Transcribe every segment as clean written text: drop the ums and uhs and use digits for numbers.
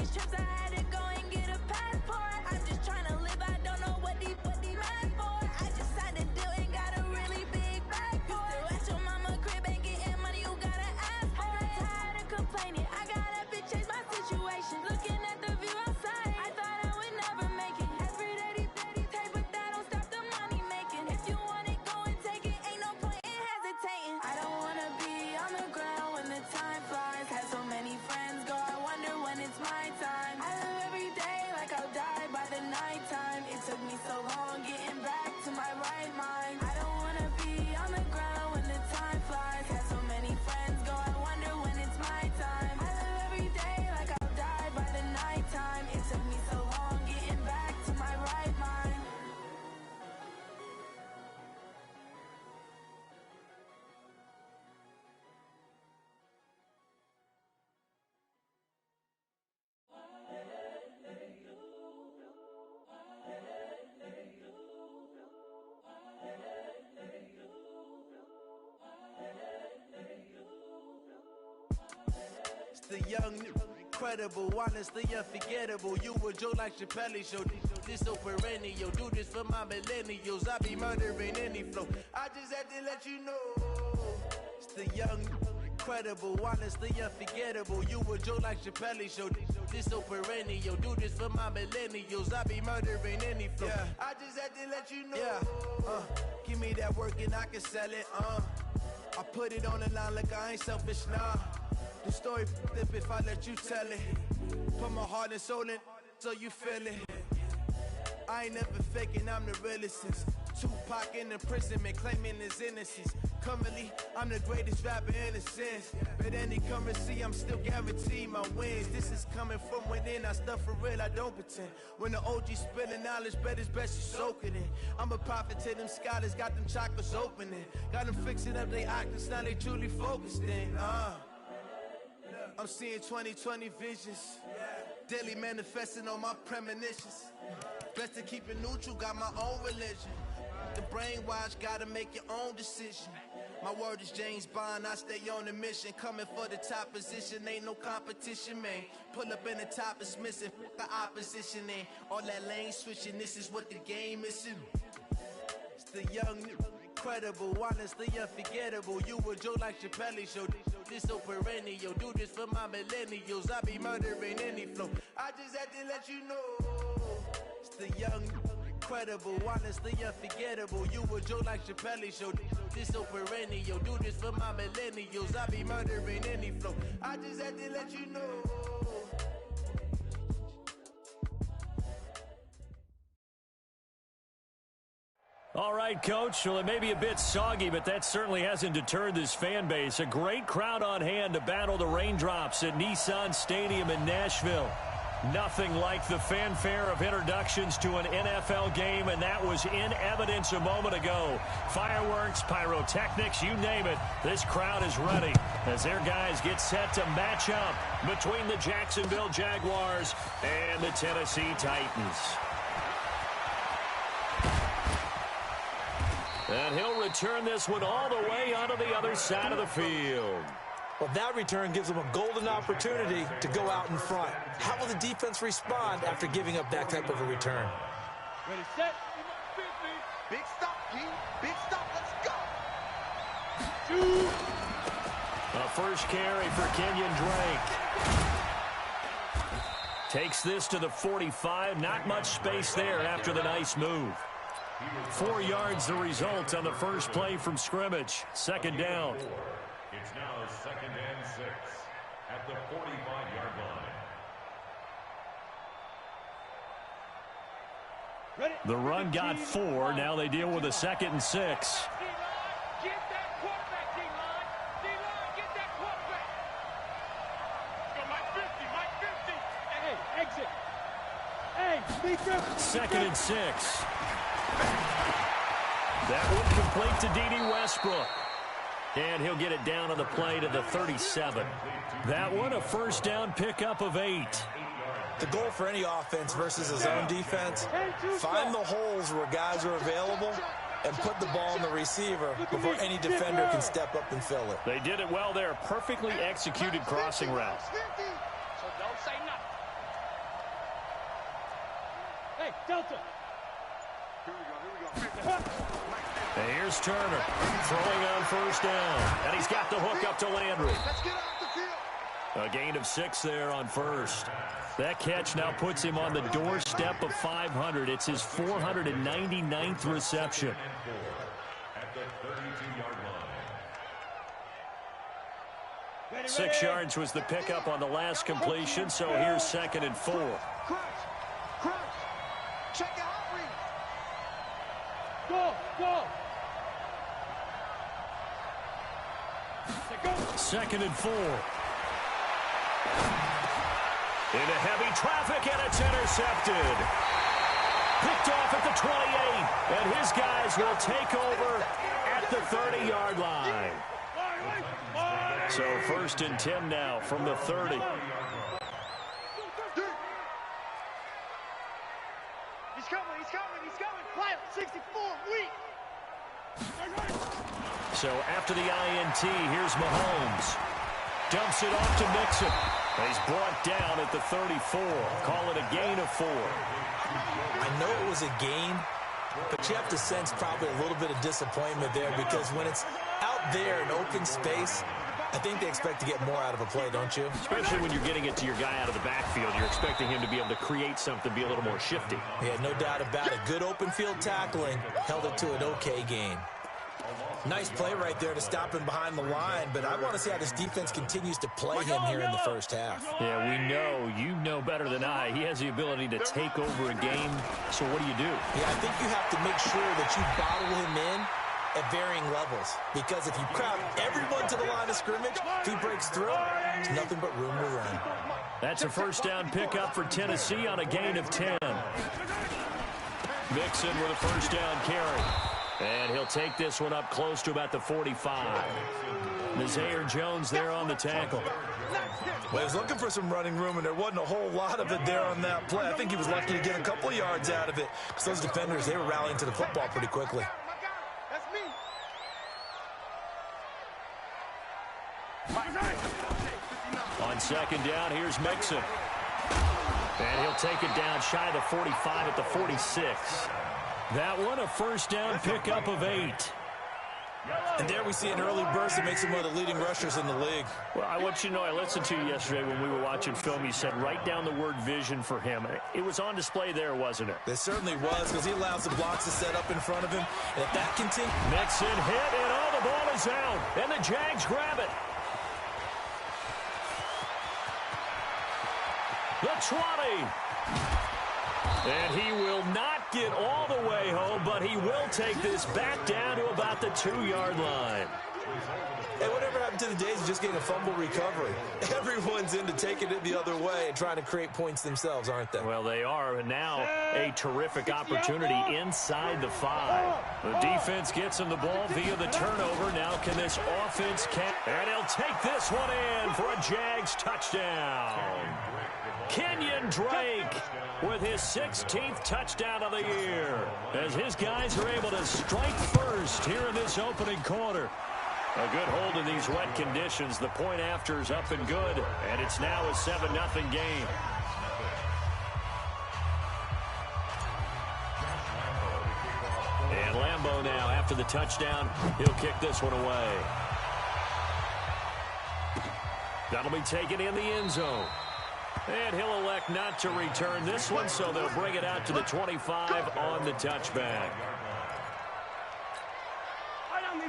these trips, I had to go and get a passport. I'm just trying to live, I don't know what these mad for. I just signed a deal and got a really big bag for it. Still at your mama crib ain't getting money, you gotta ask for it. I'm tired of complaining, I gotta change my situation. Looking at the view outside, I thought I would never make it. Every day they take, but that don't stop the money making. If you want it, go and take it, ain't no point in hesitating. I don't wanna be on the ground when the time flies. Had so many friends go, I wonder when it's my time. I live every day like I'll die by the nighttime. It took me so long getting back to my right mind. I don't wanna be on the ground when the time flies. Had so many friends go, I wonder when it's my time. I live every day like I'll die by the nighttime. It took me so long getting back to my right mind. It's the young, incredible, honestly unforgettable. You a joke like Chappelle show. This so perennial. Do this for my millennials. I be murdering any flow. I just had to let you know. It's the young, incredible, honestly unforgettable. You a joke like Chappelle show. This so perennial. Do this for my millennials. I be murdering any flow. Yeah. I just had to let you know. Yeah. Give me that work and I can sell it. I put it on the line like I ain't selfish, nah. The story flip if I let you tell it. Put my heart and soul in so you feel it. I ain't never faking, I'm the realest since Tupac in imprisonment, claiming his innocence. Currently, I'm the greatest rapper in a sense. But any currency, I'm still guaranteed my wins. This is coming from within, I stuff for real, I don't pretend. When the OG spilling knowledge, bet it's best you soak it in. I'm a prophet to them scholars, got them chakras opening. Got them fixing up they octaves, now they truly focused in. I'm seeing 2020 visions. Daily manifesting on my premonitions. Best to keep it neutral, got my own religion. The brainwash, gotta make your own decision. My word is James Bond, I stay on the mission. Coming for the top position, ain't no competition, man. Pull up in the top, it's missing, the opposition ain't. All that lane switching, this is what the game is. It's the young, incredible, honestly unforgettable. You a joke like Chappelle show. This so perennial. Do this for my millennials. I be murdering any flow. I just had to let you know. It's the young, incredible, honestly unforgettable. You a joke like Chappelle show. This so perennial. Do this for my millennials. I be murdering any flow. I just had to let you know. All right, Coach. Well, it may be a bit soggy, but that certainly hasn't deterred this fan base. A great crowd on hand to battle the raindrops at Nissan Stadium in Nashville. Nothing like the fanfare of introductions to an NFL game, and that was in evidence a moment ago. Fireworks, pyrotechnics, you name it. This crowd is ready as their guys get set to match up between the Jacksonville Jaguars and the Tennessee Titans. And he'll return this one all the way onto the other side of the field. Well, that return gives them a golden opportunity to go out in front. How will the defense respond after giving up that type of a return? Ready, set. Big stop, G. Big stop. Let's go. A first carry for Kenyon Drake. Takes this to the 45. Not much space there after the nice move. 4 yards the result on the first play from scrimmage. Second down. It's now 2nd and 6 at the 45-yard line. The run got 4. Now they deal with a 2nd and 6. D-line, get that quarterback, D-line. D-line, get that quarterback. Go, Mike 50, Mike 50. Hey, exit. Hey, 2nd and 6. That one complete to D.D. Westbrook. And he'll get it down on the play to the 37. That one a first down pickup of 8. The goal for any offense versus his own defense, find the holes where guys are available and put the ball in the receiver before any defender can step up and fill it. They did it well there. Perfectly executed crossing route. So don't say nothing. Hey, Delta. And here's Turner throwing on first down. And he's got the hook up to Landry. Let's get off the field. A gain of 6 there on first. That catch now puts him on the doorstep of 500. It's his 499th reception. At the 32-yard line. 6 yards was the pickup on the last completion, so here's 2nd and 4. Crouch. Check out read. Go. 2nd and 4. Into heavy traffic, and it's intercepted. Picked off at the 28, and his guys will take over at the 30-yard line. So 1st and 10 now from the 30. He's coming. Quiet, 64, weak. So after the INT, here's Mahomes. Dumps it off to Mixon. He's brought down at the 34. Call it a gain of 4. I know it was a gain, but you have to sense probably a little bit of disappointment there because when it's out there in open space, I think they expect to get more out of a play, don't you? Especially when you're getting it to your guy out of the backfield. You're expecting him to be able to create something, be a little more shifty. Yeah, no doubt about it. Good open field tackling held it to an okay gain. Nice play right there to stop him behind the line, but I want to see how this defense continues to play him here in the first half. Yeah, we know. You know better than I. He has the ability to take over a game, so what do you do? Yeah, I think you have to make sure that you bottle him in at varying levels, because if you crowd everyone to the line of scrimmage, if he breaks through, there's nothing but room to run. That's a first down pickup for Tennessee on a gain of 10. Mixon with a first down carry. And he'll take this one up close to about the 45. Nazaire Jones there on the tackle. Well, he was looking for some running room, and there wasn't a whole lot of it there on that play. I think he was lucky to get a couple of yards out of it, because those defenders, they were rallying to the football pretty quickly. That's me. On 2nd down, here's Mixon. And he'll take it down shy of the 45 at the 46. That one a first down pickup of 8. And there we see an early burst that makes him one of the leading rushers in the league. Well, I want you to know, I listened to you yesterday when we were watching film. You said write down the word vision for him. It was on display there, wasn't it? It certainly was, because he allows the blocks to set up in front of him. And if that continues... Mixon hit, and the ball is out. And the Jags grab it. The 20. And he will not get all the way home, but he will take this back down to about the 2-yard line. Hey, whatever happened to the days of just getting a fumble recovery? Everyone's into taking it the other way and trying to create points themselves, aren't they? Well, they are, and now a terrific opportunity inside the 5. The defense gets him the ball via the turnover. Now can this offense catch? And he'll take this one in for a Jags touchdown. Kenyon Drake with his 16th touchdown of the year, as his guys are able to strike first here in this opening quarter. A good hold in these wet conditions. The point after is up and good, and it's now a 7-0 game. And Lambeau now, after the touchdown, he'll kick this one away. That'll be taken in the end zone. And he'll elect not to return this one, so they'll bring it out to the 25 on the touchback.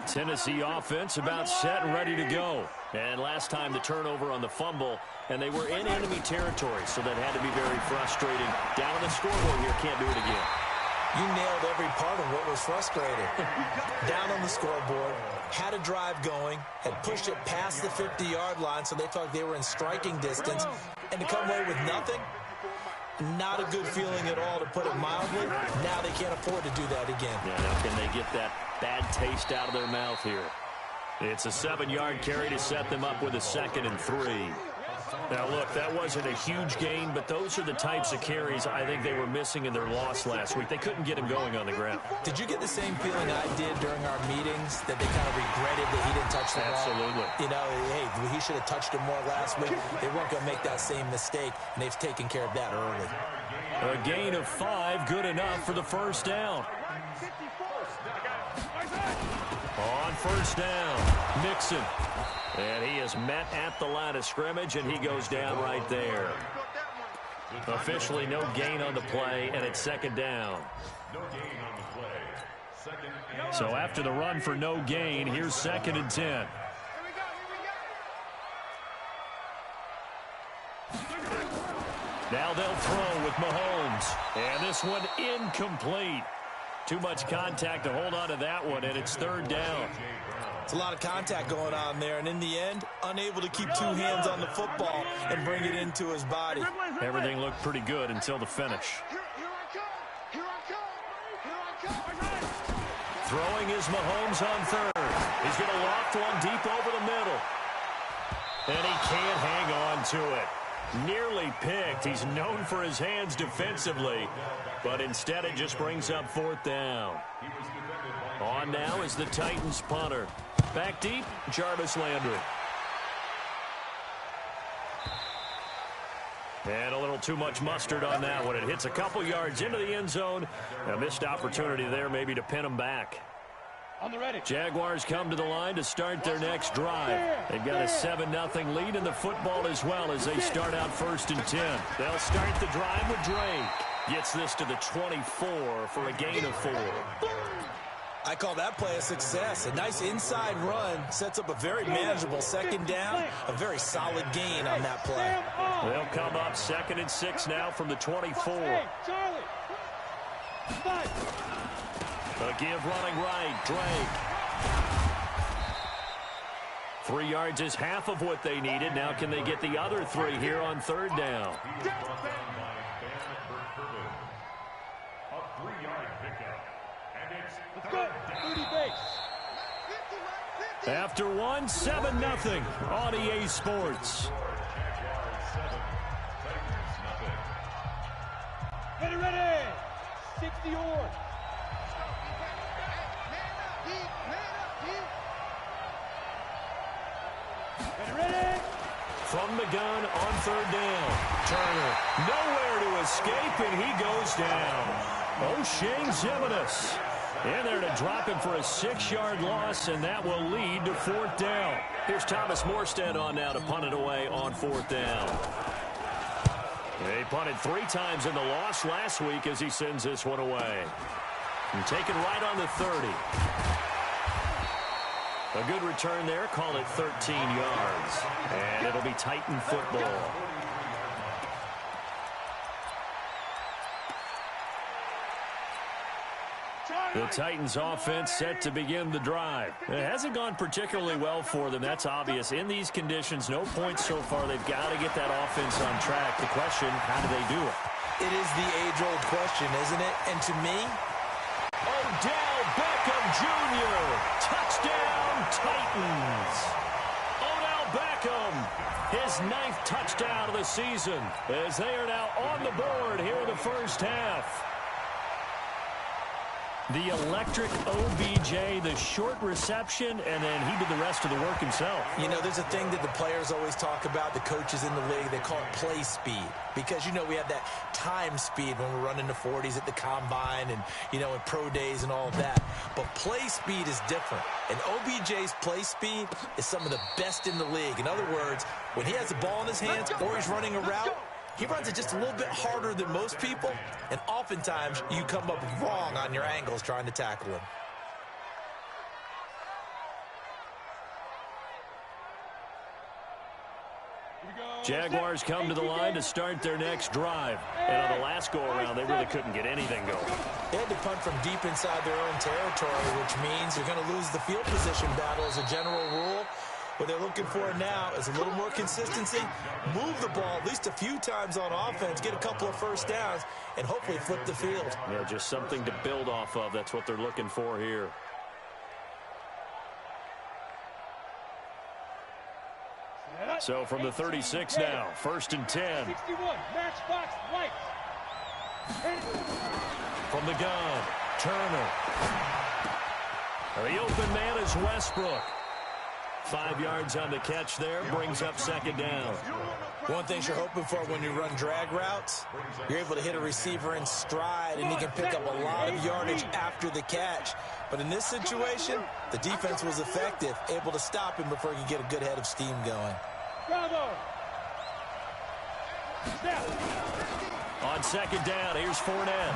Tennessee offense about set and ready to go. And last time the turnover on the fumble, and they were in enemy territory, so that had to be very frustrating. Down on the scoreboard here, can't do it again. You nailed every part of what was frustrating. Down on the scoreboard, had a drive going, had pushed it past the 50-yard line, so they thought they were in striking distance, and to come away with nothing, not a good feeling at all, to put it mildly. Now they can't afford to do that again. Yeah, now can they get that bad taste out of their mouth here? It's a 7-yard carry to set them up with a 2nd and 3. Now, look, that wasn't a huge gain, but those are the types of carries I think they were missing in their loss last week. They couldn't get him going on the ground. Did you get the same feeling I did during our meetings, that they kind of regretted that he didn't touch the ball? Absolutely. You know, hey, he should have touched him more last week. They weren't going to make that same mistake, and they've taken care of that early. A gain of 5, good enough for the first down. On first down, Mixon. And he is met at the line of scrimmage, and he goes down right there. Officially no gain on the play, and it's second down. No gain on the play. Second and So after the run for no gain, here's 2nd and 10. Now they'll throw with Mahomes. And this one incomplete. Too much contact to hold on to that one, and it's 3rd down. It's a lot of contact going on there, and in the end, unable to keep 2 hands on the football and bring it into his body. Everything looked pretty good until the finish. Throwing is Mahomes on 3rd. He's going to loft one deep over the middle. And he can't hang on to it. Nearly picked. He's known for his hands defensively, but instead it just brings up 4th down. On now is the Titans punter. Back deep, Jarvis Landry. And a little too much mustard on that one. It hits a couple yards into the end zone. A missed opportunity there maybe to pin him back. Jaguars come to the line to start their next drive. They've got a 7-0 lead in the football as well as they start out 1st and 10. They'll start the drive with Drake. Gets this to the 24 for a gain of 4. I call that play a success. A nice inside run sets up a very manageable 2nd down. A very solid gain on that play. They'll come up 2nd and 6 now from the 24. A give running right, Drake. 3 yards is half of what they needed. Now can they get the other 3 here on 3rd down? a 3-yard pickup. And it's Let's go. 30 base. After 1, 7-0 on EA Sports. Ready. 60 yards. Ready. From the gun on 3rd down. Turner nowhere to escape, and he goes down. O'Shane Zimenez in there to drop him for a 6-yard loss, and that will lead to 4th down. Here's Thomas Morstead on now to punt it away on 4th down. They punted 3 times in the loss last week as he sends this one away. And taken right on the 30. A good return there. Call it 13 yards. And it'll be Titan football. The Titans offense set to begin the drive. It hasn't gone particularly well for them. That's obvious. In these conditions, no points so far. They've got to get that offense on track. The question, how do they do it? It is the age-old question, isn't it? And to me, Odell Beckham Jr. Touchdown Titans. Odell Beckham, his 9th touchdown of the season, as they are now on the board here in the first half. The electric OBJ, the short reception, and then he did the rest of the work himself. you know, there's a thing that the players always talk about, the coaches in the league, they call it play speed. Because, you know, we have that time speed when we're running the 40s at the combine and, you know, in pro days and all of that. But play speed is different. And OBJ's play speed is some of the best in the league. In other words, when he has the ball in his hands or he's running a route, he runs it just a little bit harder than most people, and oftentimes you come up wrong on your angles trying to tackle him. Jaguars come to the line to start their next drive. And on the last go-around, they really couldn't get anything going. They had to punt from deep inside their own territory, which means you're going to lose the field position battle as a general rule. What they're looking for now is a little more consistency, move the ball at least a few times on offense, get a couple of first downs, and hopefully flip the field. Yeah, just something to build off of. That's what they're looking for here. So from the 36 now, 1st and 10. 61, matchbox right. From the gun, Turner. The open man is Westbrook. 5 yards on the catch there, brings up second down. One thing you're hoping for when you run drag routes, you're able to hit a receiver in stride, and he can pick up a lot of yardage after the catch. But in this situation, the defense was effective, able to stop him before he could get a good head of steam going. Bravo. On second down, here's Fournette.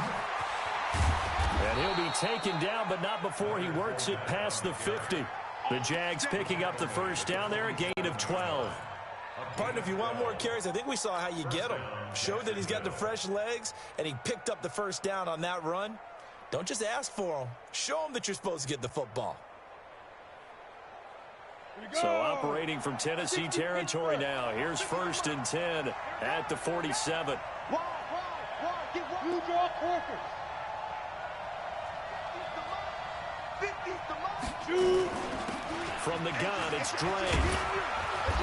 And he'll be taken down, but not before he works it past the 50. The Jags picking up the first down there, a gain of 12. Partner, if you want more carries, I think we saw how you get him. Showed that he's got the fresh legs, and he picked up the first down on that run. Don't just ask for him. Show him that you're supposed to get the football. So operating from Tennessee territory now. Here's 1st and 10 at the 47. You draw Corker. From the gun, it's Drake.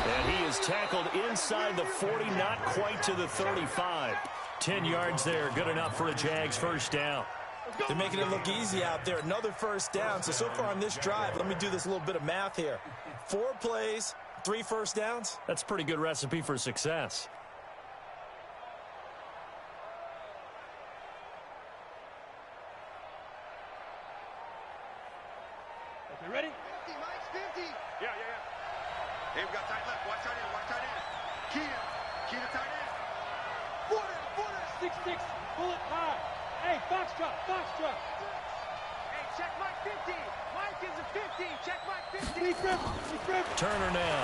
And he is tackled inside the 40, not quite to the 35. 10 yards there, good enough for a Jags first down. They're making it look easy out there. Another first down. So far on this drive, let me do this little bit of math here. 4 plays, 3 first downs. That's a pretty good recipe for success. Okay, ready? 50, Mike's 50. Yeah. Hey, we got tight left. Watch tight end. Key to tight end. Border. 6-6. Pull it high. Hey, foxtrot. Hey, check Mike 50. Mike is a 50. Check Mike 50. Lee Griffin. Turner now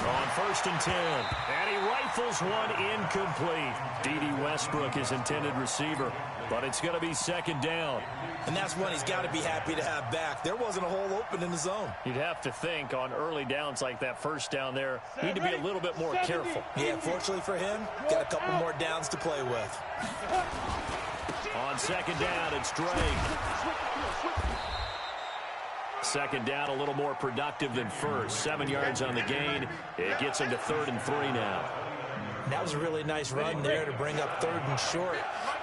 on 1st and 10. And he rifles one incomplete. D.D. Westbrook is intended receiver, but it's going to be second down. And that's one he's got to be happy to have back. There wasn't a hole open in the zone. You'd have to think on early downs like that first down there, need to be a little bit more careful. Yeah, fortunately for him, got a couple more downs to play with. On second down, it's Drake. Second down, a little more productive than first. 7 yards on the gain. It gets him to 3rd and 3 now. That was a really nice run there to bring up 3rd and short.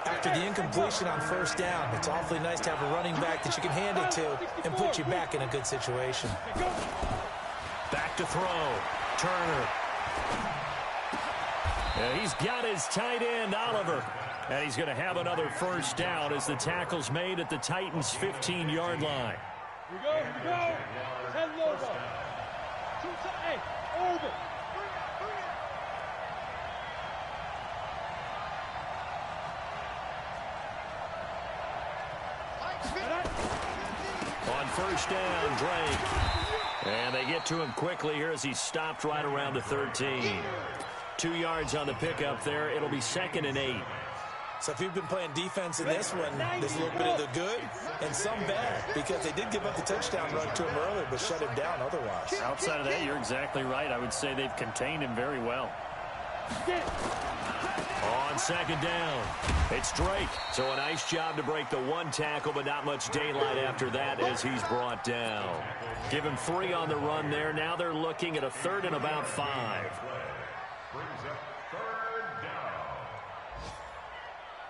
After the incompletion on first down, it's awfully nice to have a running back that you can hand it to and put you back in a good situation. Back to throw. Turner. And he's got his tight end, Oliver. And he's going to have another first down as the tackle's made at the Titans' 15-yard line. Here we go. 10 logo. Hey, over. On first down, Drake. And they get to him quickly here as he's stopped right around the 13. 2 yards on the pickup there. It'll be 2nd and 8. So if you've been playing defense in this one, there's a little bit of the good and some bad, because they did give up the touchdown run to him earlier, but shut him down otherwise. Outside of that, you're exactly right. I would say they've contained him very well. On second down, it's Drake. So a nice job to break the 1 tackle, but not much daylight after that as he's brought down. Give him 3 on the run there. Now they're looking at a 3rd and about 5. Brings up 3rd down.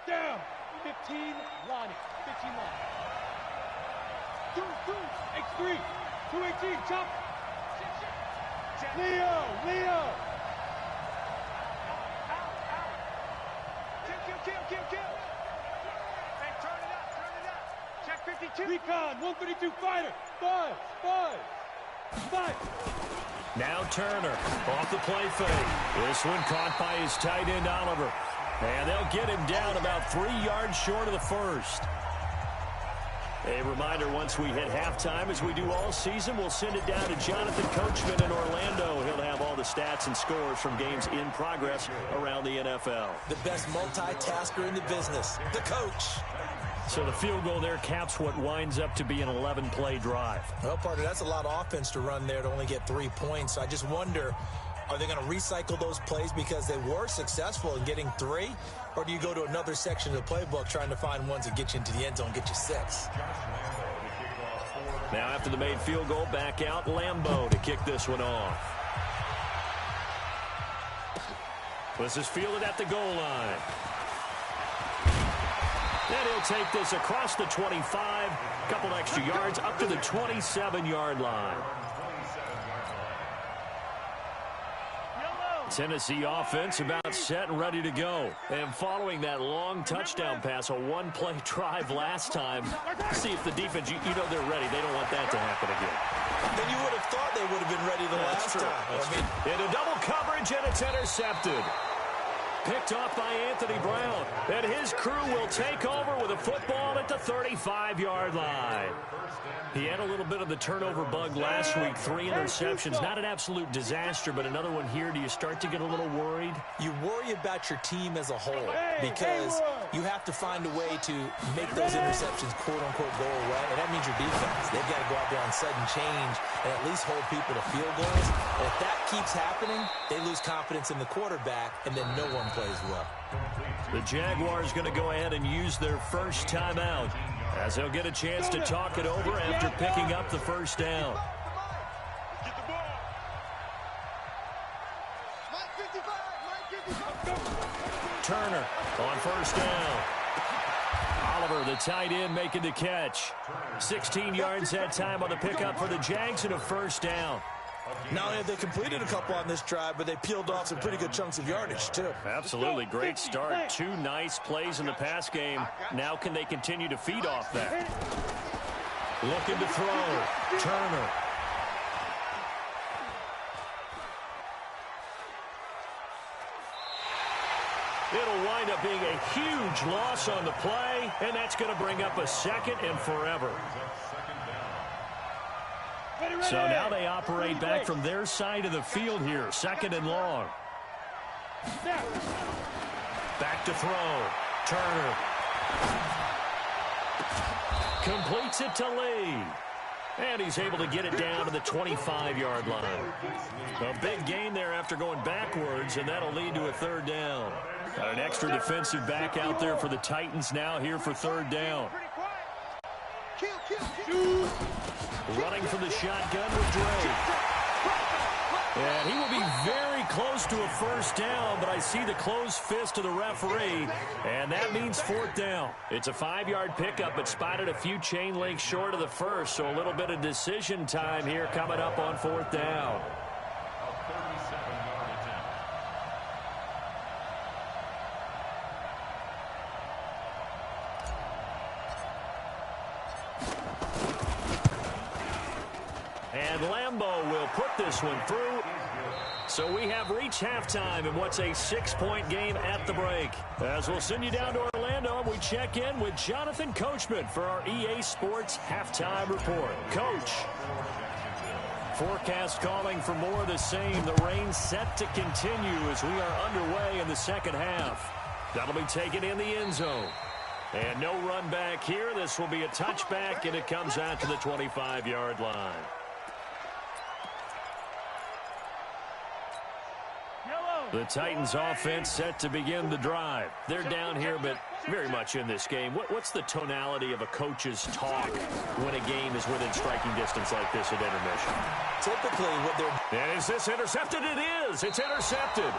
Down. 15 line. 15 line. 2-3. 2-18. Chop. Leo. Kill. Hey, turn it up. Check 52. Recon. 132 fighter. 5. Now Turner off the play fake. This one caught by his tight end, Oliver. And they'll get him down about 3 yards short of the first. A reminder, once we hit halftime, as we do all season, we'll send it down to Jonathan Coachman in Orlando. He'll have all the stats and scores from games in progress around the NFL. The best multitasker in the business, the coach. So the field goal there caps what winds up to be an 11-play drive. Well, partner, that's a lot of offense to run there to only get 3 points. So I just wonder, are they going to recycle those plays because they were successful in getting 3? Or do you go to another section of the playbook trying to find ones that get you into the end zone, get you 6? Now after the made field goal, back out Lambeau to kick this one off. This is fielded at the goal line. And he'll take this across the 25, couple extra yards up to the 27-yard line. Tennessee offense about set and ready to go. And following that long touchdown pass, a one-play drive last time, see if the defense, you know they're ready. They don't want that to happen again. Then you would have thought they would have been ready the last time. Into double coverage, and it's intercepted. Picked off by Anthony Brown. And his crew will take over with a football at the 35-yard line. He had a little bit of the turnover bug last week. 3 interceptions. Not an absolute disaster, but another one here. Do you start to get a little worried? You worry about your team as a whole because you have to find a way to make those interceptions, quote-unquote, go away. And that means your defense. They've got to go out there on sudden change and at least hold people to field goals. And if that keeps happening, they lose confidence in the quarterback, and then no one plays well. The Jaguars going to go ahead and use their first timeout as they'll get a chance to talk it over after picking up the first down. Turner on first down. Oliver, the tight end, making the catch. 16 yards that time on the pickup for the Jags and a first down. Not only have they completed a couple on this drive, but they peeled off some pretty good chunks of yardage, too. Absolutely. Great start. 2 nice plays in the pass game. Now can they continue to feed off that? Looking to throw. Turner. It'll wind up being a huge loss on the play, and that's going to bring up a second and forever. So now they operate back from their side of the field here. Second and long. Back to throw. Turner. Completes it to Lee. And he's able to get it down to the 25-yard line. A big gain there after going backwards, and that'll lead to a third down. Got an extra defensive back out there for the Titans now here for third down. Running from the shotgun with Drake. And he will be very close to a first down, but I see the closed fist of the referee, and that means fourth down. It's a 5-yard pickup, but spotted a few chain links short of the first, so a little bit of decision time here coming up on fourth down. And Lambeau will put this one through. So we have reached halftime in what's a 6-point game at the break. As we'll send you down to Orlando, and we check in with Jonathan Coachman for our EA Sports Halftime Report. Coach. Forecast calling for more of the same. The rain set to continue as we are underway in the second half. That'll be taken in the end zone. And no run back here. This will be a touchback, and it comes out to the 25-yard line. The Titans offense set to begin the drive. They're down here, but very much in this game. What's the tonality of a coach's talk when a game is within striking distance like this at intermission? Typically, what they're... And is this intercepted? It is. It's intercepted.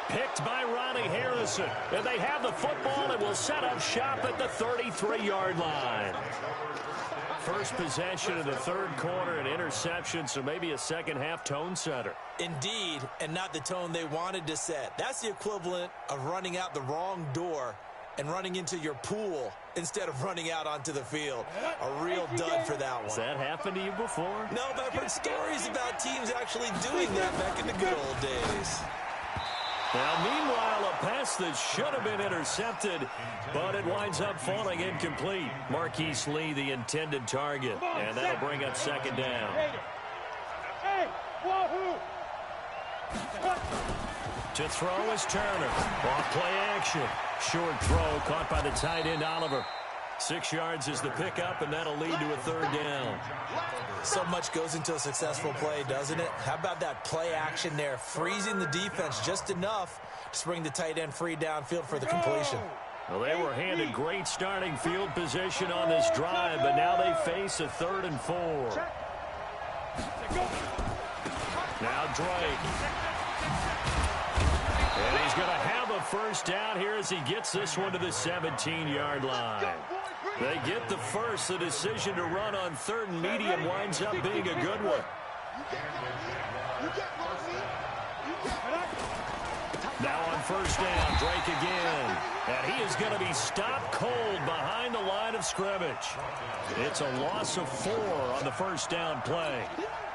Picked by Ronnie Harrison. And they have the football and will set up shop at the 33-yard line. First possession of the third quarter, an interception, so maybe a second-half tone setter. Indeed, and not the tone they wanted to set. That's the equivalent of running out the wrong door and running into your pool instead of running out onto the field. A real dud for that one. Has that happened to you before? No, but I've heard stories about teams actually doing that back in the good old days. Now, meanwhile, a pass that should have been intercepted, but it winds up falling incomplete. Marquise Lee, the intended target, and that'll bring up second down. To throw is Turner. Off play action. Short throw caught by the tight end, Oliver. 6 yards is the pickup, and that'll lead to a third down. So much goes into a successful play, doesn't it? How about that play action there, freezing the defense just enough to bring the tight end free downfield for the completion. Well, they were handed great starting field position on this drive, but now they face a 3rd and 4. Now Drake. And he's going to have a first down here as he gets this one to the 17-yard line. They get the first. The decision to run on 3rd and medium winds up being a good one. Now on first down, Drake again. And he is going to be stopped cold behind the line of scrimmage. It's a loss of 4 on the first down play.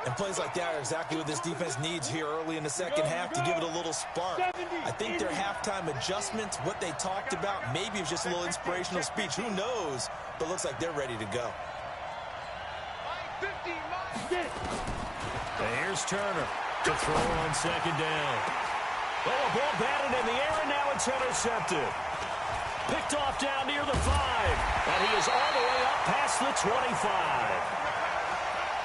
And plays like that are exactly what this defense needs here early in the second half to give it a little spark. I think their halftime adjustments, what they talked about, maybe it's just a little inspirational speech. Who knows? But looks like they're ready to go. And here's Turner to throw on second down. Oh, a ball batted in the air, and now it's intercepted. Picked off down near the 5. And he is all the way up past the 25.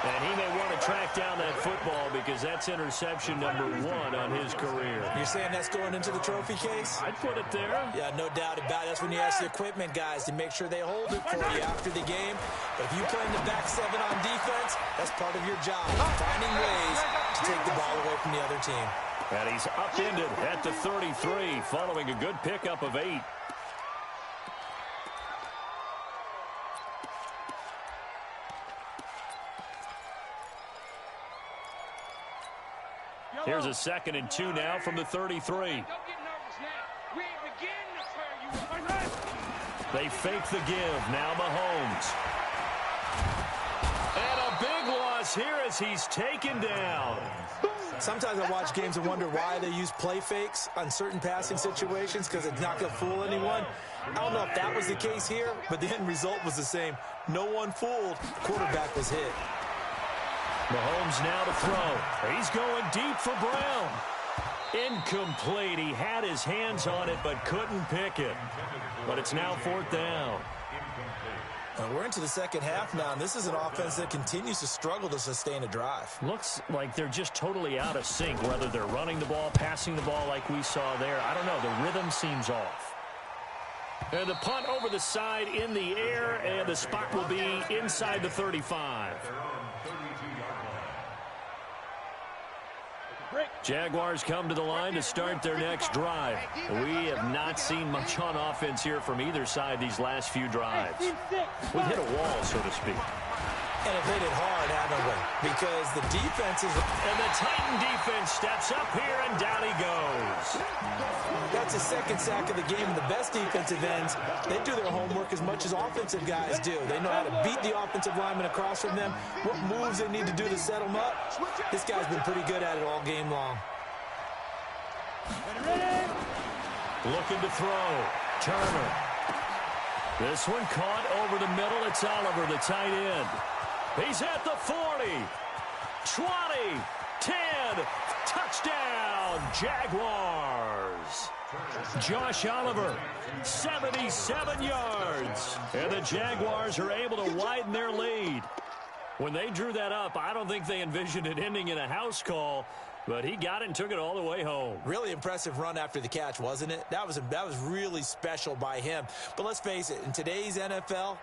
And he may want to track down that football because that's interception number 1 on his career. You're saying that's going into the trophy case? I'd put it there. Yeah, no doubt about it. That's when you ask the equipment guys to make sure they hold it for you after the game. But if you play in the back 7 on defense, that's part of your job, finding ways to take the ball away from the other team. And he's upended at the 33 following a good pickup of 8. Here's a 2nd and 2 now from the 33. Don't get nervous now. We ain't beginning to tear you. They fake the give. Now Mahomes. And a big loss here as he's taken down. Sometimes I watch games and wonder why they use play fakes on certain passing situations because it's not going to fool anyone. I don't know if that was the case here, but the end result was the same. No one fooled. Quarterback was hit. Mahomes now to throw. He's going deep for Brown. Incomplete. He had his hands on it but couldn't pick it. But it's now 4th down. We're into the second half now, and this is an offense that continues to struggle to sustain a drive. Looks like they're just totally out of sync, whether they're running the ball, passing the ball like we saw there. I don't know. The rhythm seems off. And the punt over the side in the air, and the spot will be inside the 35. Jaguars come to the line to start their next drive. We have not seen much on offense here from either side these last few drives. We've hit a wall, so to speak. And have hit it hard, haven't we? Because the defense is... And the Titan defense steps up here, and down he goes. That's his 2nd sack of the game, and the best defensive ends, they do their homework as much as offensive guys do. They know how to beat the offensive lineman across from them, what moves they need to do to set them up. This guy's been pretty good at it all game long. Looking to throw. Turner. This one caught over the middle. It's Oliver, the tight end. He's at the 40, 20, 10, touchdown, Jaguars. Josh Oliver, 77 yards. And the Jaguars are able to widen their lead. When they drew that up, I don't think they envisioned it ending in a house call, but he got it and took it all the way home. Really impressive run after the catch, wasn't it? That was really special by him. But let's face it, in today's NFL,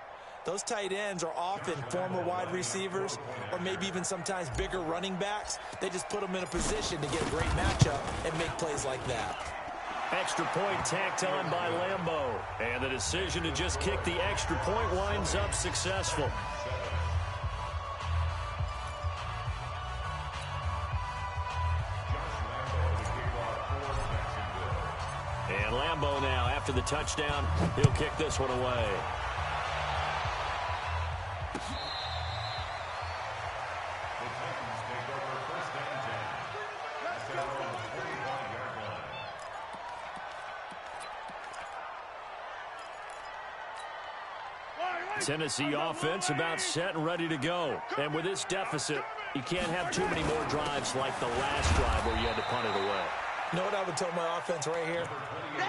those tight ends are often former wide receivers or maybe even sometimes bigger running backs. They just put them in a position to get a great matchup and make plays like that. Extra point tacked on by Lambeau. And the decision to just kick the extra point winds up successful. And Lambeau now, after the touchdown, he'll kick this one away. Tennessee offense about set and ready to go. And with this deficit, you can't have too many more drives like the last drive where you had to punt it away. You know what I would tell my offense right here?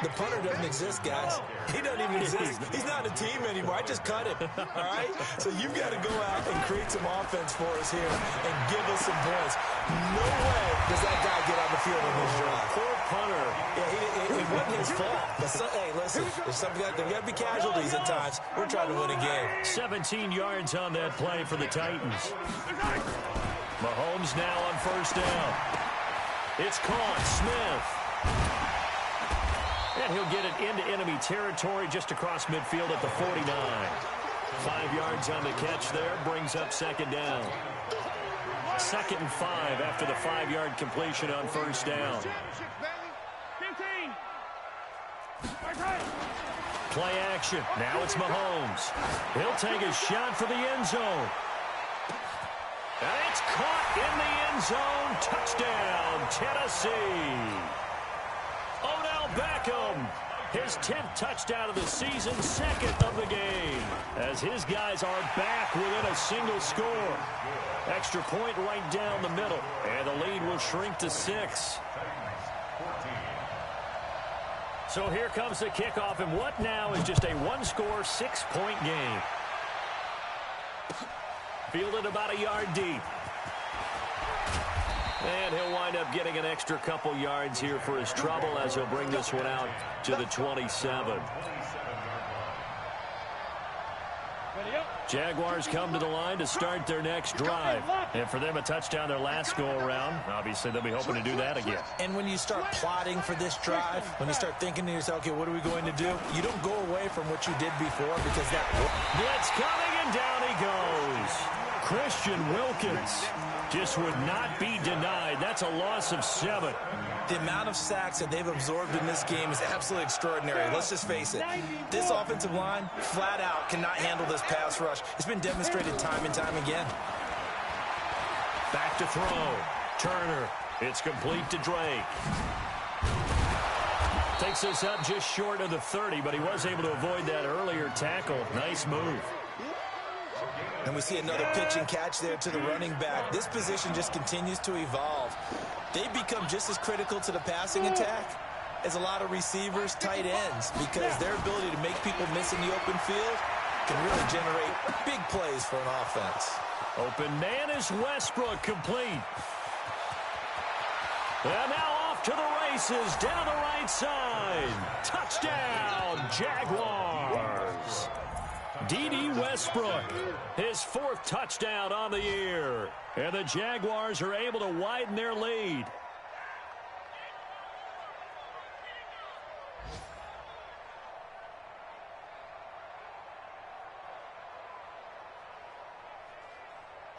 The punter doesn't exist, guys. He doesn't even exist. He's not a team anymore. I just cut him, all right? So you've got to go out and create some offense for us here and give us some points. No way does that guy get on the field on this drive. Poor punter. Yeah, it wasn't his fault. But hey, listen, there's got to be casualties at times. We're trying to win a game. 17 yards on that play for the Titans. Mahomes now on first down. It's caught. Smith. And he'll get it into enemy territory just across midfield at the 49. 5 yards on the catch there. Brings up second down. 2nd and 5 after the 5-yard completion on first down. Play action. Now it's Mahomes. He'll take a shot for the end zone. And it's caught in the end zone. Touchdown, Tennessee. Odell Beckham, his 10th touchdown of the season, 2nd of the game, as his guys are back within a single score. Extra point right down the middle, and the lead will shrink to 6. So here comes the kickoff, and what now is just a one-score, 6-point game. Fielded about a yard deep. And he'll wind up getting an extra couple yards here for his trouble as he'll bring this one out to the 27. Jaguars come to the line to start their next drive. And for them, a touchdown their last go-around. Obviously, they'll be hoping to do that again. And when you start plotting for this drive, when you start thinking to yourself, okay, what are we going to do? You don't go away from what you did before because that... Blitz coming, and down he goes. Christian Wilkins just would not be denied. That's a loss of 7. The amount of sacks that they've absorbed in this game is absolutely extraordinary. Let's just face it. This offensive line, flat out, cannot handle this pass rush. It's been demonstrated time and time again. Back to throw. Turner. It's complete to Drake. Takes this up just short of the 30, but he was able to avoid that earlier tackle. Nice move. And we see another pitch and catch there to the running back. This position just continues to evolve. They become just as critical to the passing attack as a lot of receivers, tight ends, because their ability to make people miss in the open field can really generate big plays for an offense. Open man is Westbrook, complete. And now off to the races down the right side. Touchdown, Jaguars. D.D. Westbrook, his 4th touchdown on the year. And the Jaguars are able to widen their lead.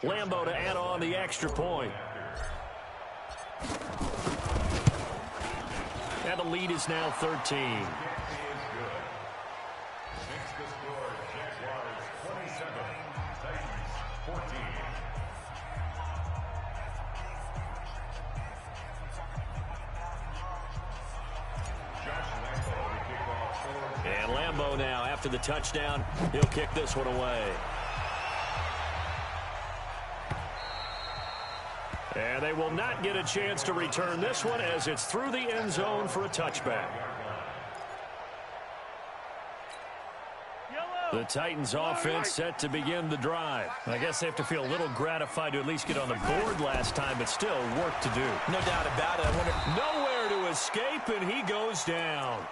Lambeau to add on the extra point. And the lead is now 13. And Lambeau now, after the touchdown, he'll kick this one away. And they will not get a chance to return this one as it's through the end zone for a touchback. The Titans offense set to begin the drive. I guess they have to feel a little gratified to at least get on the board last time, but still work to do. No doubt about it. I wonder... Nowhere to escape, and he goes down.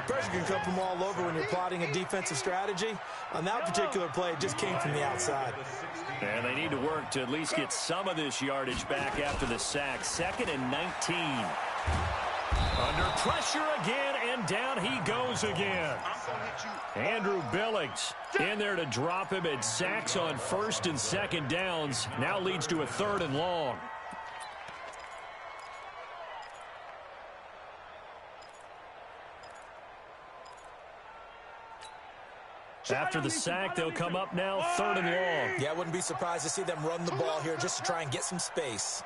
Pressure can come from all over when you're plotting a defensive strategy. On that particular play, it just came from the outside. And they need to work to at least get some of this yardage back after the sack. 2nd and 19. Under pressure again, and down he goes again. Andrew Billings in there to drop him. At sacks on 1st and 2nd downs. Now leads to a 3rd and long. After the sack, they'll come up now 3rd and long. Yeah, I wouldn't be surprised to see them run the ball here just to try and get some space.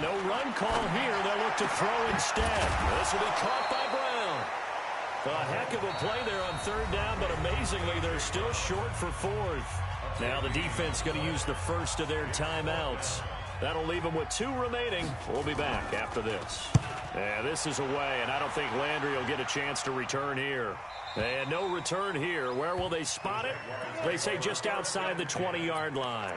No run call here. They'll look to throw instead. This will be caught by Brown. A heck of a play there on 3rd down, but amazingly, they're still short for 4th. Now the defense going to use the first of their timeouts. That'll leave them with 2 remaining. We'll be back after this. Yeah, this is away, and I don't think Landry will get a chance to return here. And no return here. Where will they spot it? They say just outside the 20-yard line.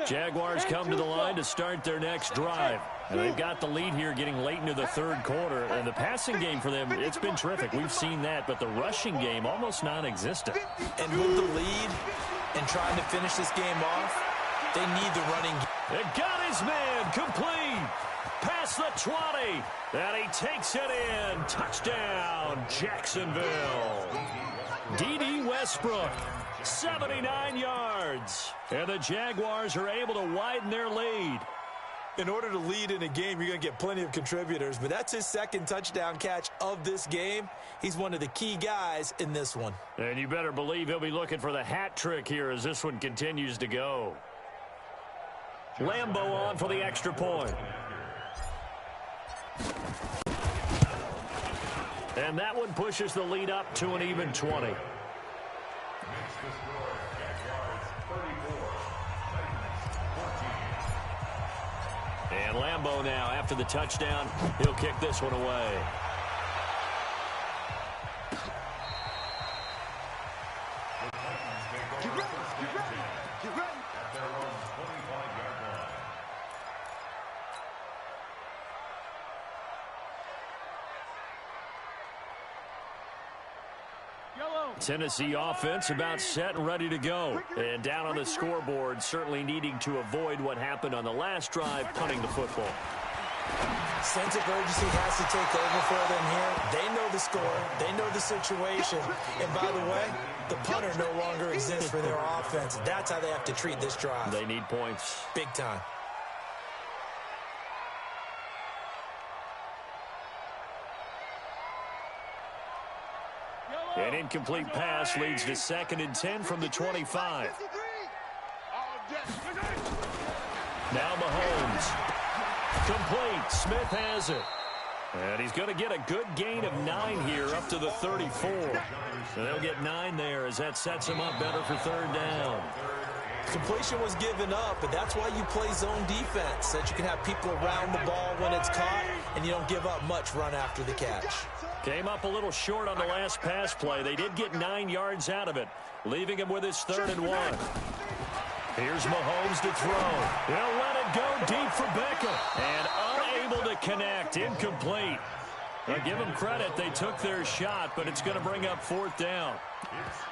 Jaguars come to the line to start their next drive. And they've got the lead here getting late into the 3rd quarter. And the passing game for them, it's been terrific. We've seen that. But the rushing game, almost non-existent. And with the lead and trying to finish this game off, They need the running. It got his man complete. Past the 20. And he takes it in. Touchdown, Jacksonville. D.D. Westbrook, 79 yards. And the Jaguars are able to widen their lead. In order to lead in a game, you're going to get plenty of contributors, but that's his second touchdown catch of this game. He's one of the key guys in this one. And you better believe he'll be looking for the hat trick here as this one continues to go. Lambo on for the extra point. And that one pushes the lead up to an even 20. And Lambo now, after the touchdown, he'll kick this one away. Get ready, get ready, get ready. At their own 25-yard line. Tennessee offense about set and ready to go. And down on the scoreboard, certainly needing to avoid what happened on the last drive, punting the football. Sense of urgency has to take over for them here. They know the score. They know the situation. And by the way, the punter no longer exists for their offense. That's how they have to treat this drive. They need points. Big time. An incomplete pass leads to 2nd and 10 from the 25. Now Mahomes. Complete. Smith has it. And he's going to get a good gain of 9 here up to the 34. So they'll get 9 there as that sets him up better for 3rd down. Completion was given up, but that's why you play zone defense, so that you can have people around the ball when it's caught, and you don't give up much run after the catch. Came up a little short on the last pass play. They did get 9 yards out of it, leaving him with his 3rd and 1. Here's Mahomes to throw. He'll let it go deep for Beckham. And unable to connect. Incomplete. Now give them credit. They took their shot, but it's going to bring up 4th down.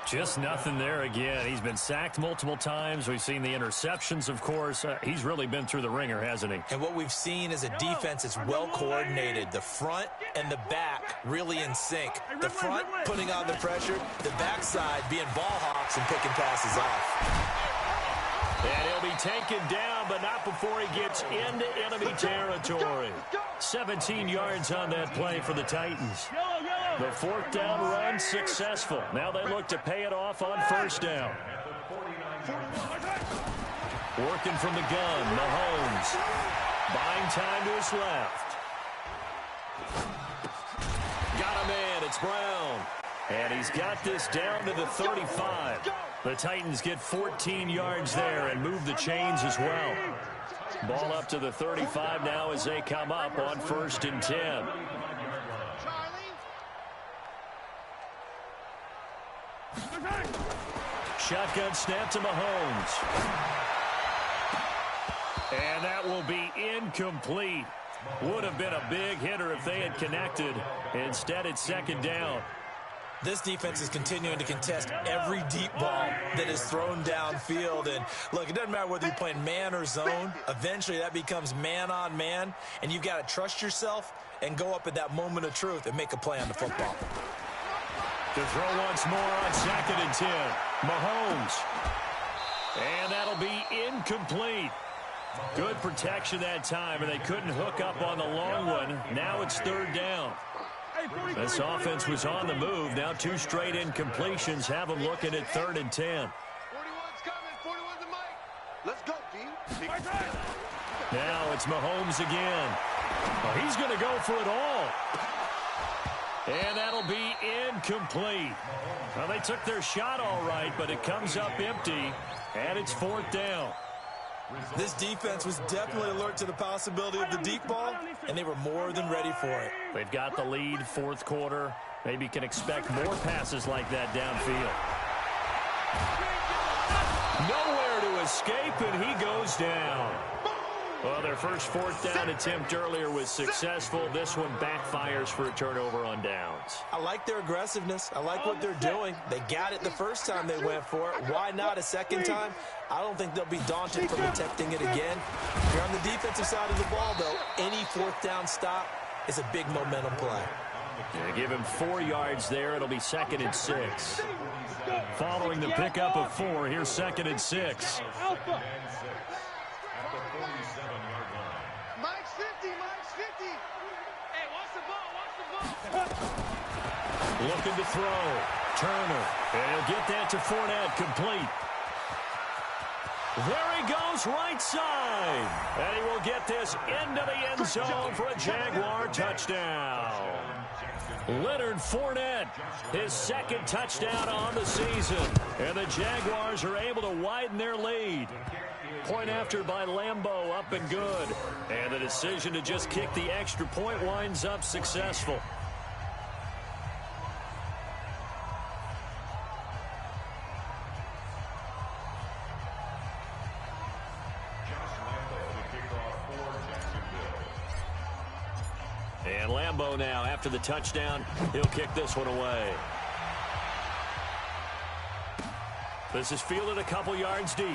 Just nothing there again. He's been sacked multiple times. We've seen the interceptions, of course. He's really been through the ringer, hasn't he? And what we've seen is a defense that's well coordinated. The front and the back really in sync. The front putting on the pressure. The backside being ball hawks and picking passes off. And he'll be taken down, but not before he gets into enemy territory. 17 yards on that play for the Titans. The 4th down run successful. Now they look to pay it off on 1st down. Working from the gun, Mahomes. Buying time to his left. Got a man, it's Brown. And he's got this down to the 35. The Titans get 14 yards there and move the chains as well. Ball up to the 35 now as they come up on 1st and 10. Shotgun snap to Mahomes. And that will be incomplete. Would have been a big hitter if they had connected. Instead, it's 2nd down. This defense is continuing to contest every deep ball that is thrown downfield. And, look, it doesn't matter whether you're playing man or zone. Eventually, that becomes man on man. And you've got to trust yourself and go up at that moment of truth and make a play on the football. To throw once more on 2nd and 10. Mahomes. And that'll be incomplete. Good protection that time, and they couldn't hook up on the long one. Now it's 3rd down. This offense was on the move. Now 2 straight incompletions have them looking at 3rd and 10. 41's coming. 41's the mic. Let's go, D. Now it's Mahomes again. Well, he's going to go for it all. And that'll be incomplete. Well, they took their shot all right, but it comes up empty, and it's 4th down. This defense was definitely alert to the possibility of the deep ball, and they were more than ready for it. They've got the lead, 4th quarter. Maybe can expect more passes like that downfield. Nowhere to escape, and he goes down. Well, their first fourth down attempt earlier was successful. This one backfires for a turnover on downs. I like their aggressiveness. I like what they're doing. They got it the first time they went for it. Why not a second time? I don't think they'll be daunted from attempting it again. If you're on the defensive side of the ball, though, any fourth down stop is a big momentum play. Yeah, give him 4 yards there. It'll be 2nd and 6. Following the pickup of 4, here's 2nd and 6. Alpha. Mike's 50, Mike's 50. Hey, watch the ball, watch the ball. Looking to throw. Turner. And he'll get that to Fournette, complete. There he goes, right side. And he will get this into the end zone for a Jaguar touchdown. Leonard Fournette, his 2nd touchdown on the season. And the Jaguars are able to widen their lead. Point after by Lambeau, up and good. And the decision to just kick the extra point winds up successful. And Lambeau now, after the touchdown, he'll kick this one away. This is fielded a couple yards deep.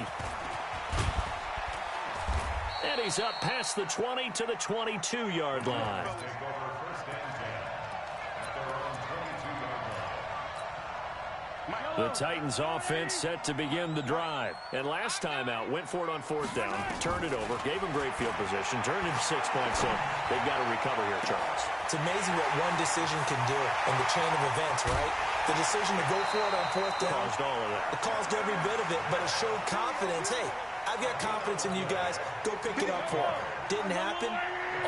And he's up past the 20 to the 22-yard line. The Titans offense set to begin the drive. And last time out, went for it on 4th down, turned it over, gave them great field position, turned into 6 points, so they've got to recover here, Charles. It's amazing what one decision can do in the chain of events, right? The decision to go for it on 4th down. Caused all of that. It caused every bit of it, but it showed confidence. Hey, I've got confidence in you guys. Go pick it up for them. Didn't happen.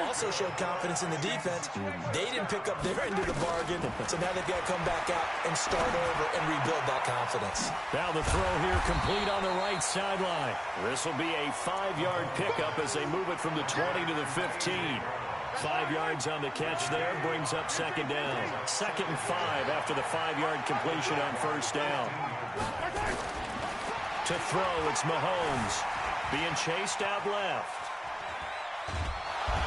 Also showed confidence in the defense. They didn't pick up their end of the bargain, so now they've got to come back out and start over and rebuild that confidence. Now the throw here complete on the right sideline. This will be a 5-yard pickup as they move it from the 20 to the 15. 5 yards on the catch there brings up 2nd down. 2nd and 5 after the 5-yard completion on 1st down. To throw, it's Mahomes being chased out left.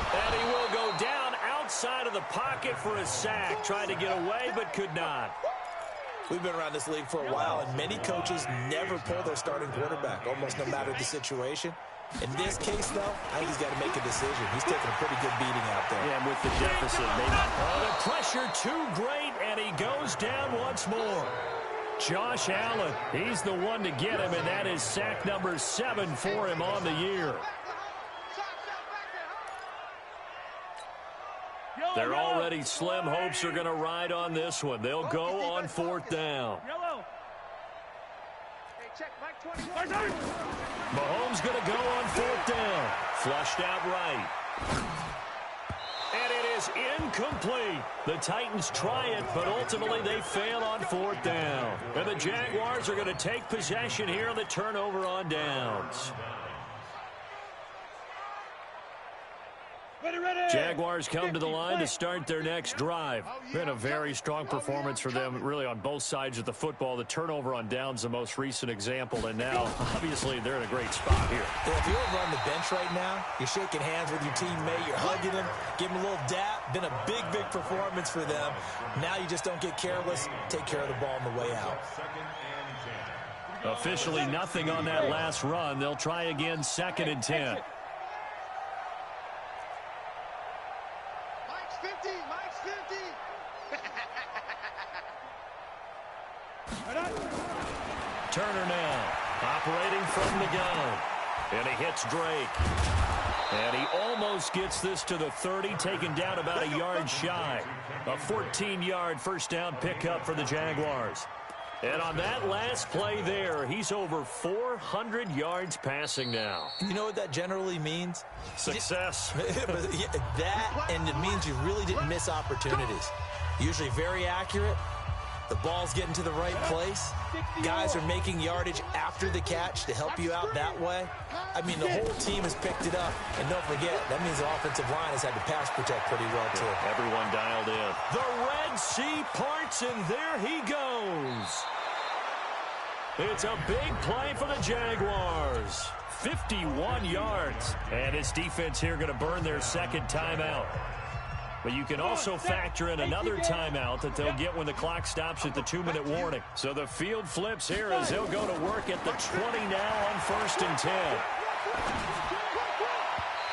And he will go down outside of the pocket for a sack. Tried to get away, but could not. We've been around this league for a while, and many coaches never pull their starting quarterback, almost no matter the situation. In this case, though, I think he's got to make a decision. He's taking a pretty good beating out there. Yeah, with the deficit, maybe. Oh, the pressure too great, and he goes down once more. Josh Allen, he's the one to get him, and that is sack number 7 for him on the year. They're already slim hopes are going to ride on this one. They'll go on 4th down. Mahomes going to go on 4th down. Flushed out right. And it is incomplete. The Titans try it, but ultimately they fail on 4th down. And the Jaguars are going to take possession here on the turnover on downs. Jaguars come to the line to start their next drive. Been a very strong performance for them, really, on both sides of the football. The turnover on downs, the most recent example, and now, obviously, they're in a great spot here. Yeah, if you're over on the bench right now, you're shaking hands with your teammate, you're hugging him, give him a little dap. Been a big, big performance for them. Now you just don't get careless. Take care of the ball on the way out. Officially nothing on that last run. They'll try again, 2nd and 10. Turner now, operating from the gun. And he hits Drake. And he almost gets this to the 30, taken down about a yard shy. A 14-yard first down pickup for the Jaguars. And on that last play there, he's over 400 yards passing now. You know what that generally means? Success. That, and it means you really didn't miss opportunities. Usually very accurate. The ball's getting to the right place. Guys are making yardage after the catch to help you out that way. I mean, the whole team has picked it up. And don't forget, that means the offensive line has had to pass protect pretty well, too. Everyone dialed in. The Red Sea parts, and there he goes. It's a big play for the Jaguars. 51 yards. And his defense here going to burn their second timeout. But you can also factor in another timeout that they'll get when the clock stops at the 2-minute warning. So the field flips here as they'll go to work at the 20 now on 1st and 10.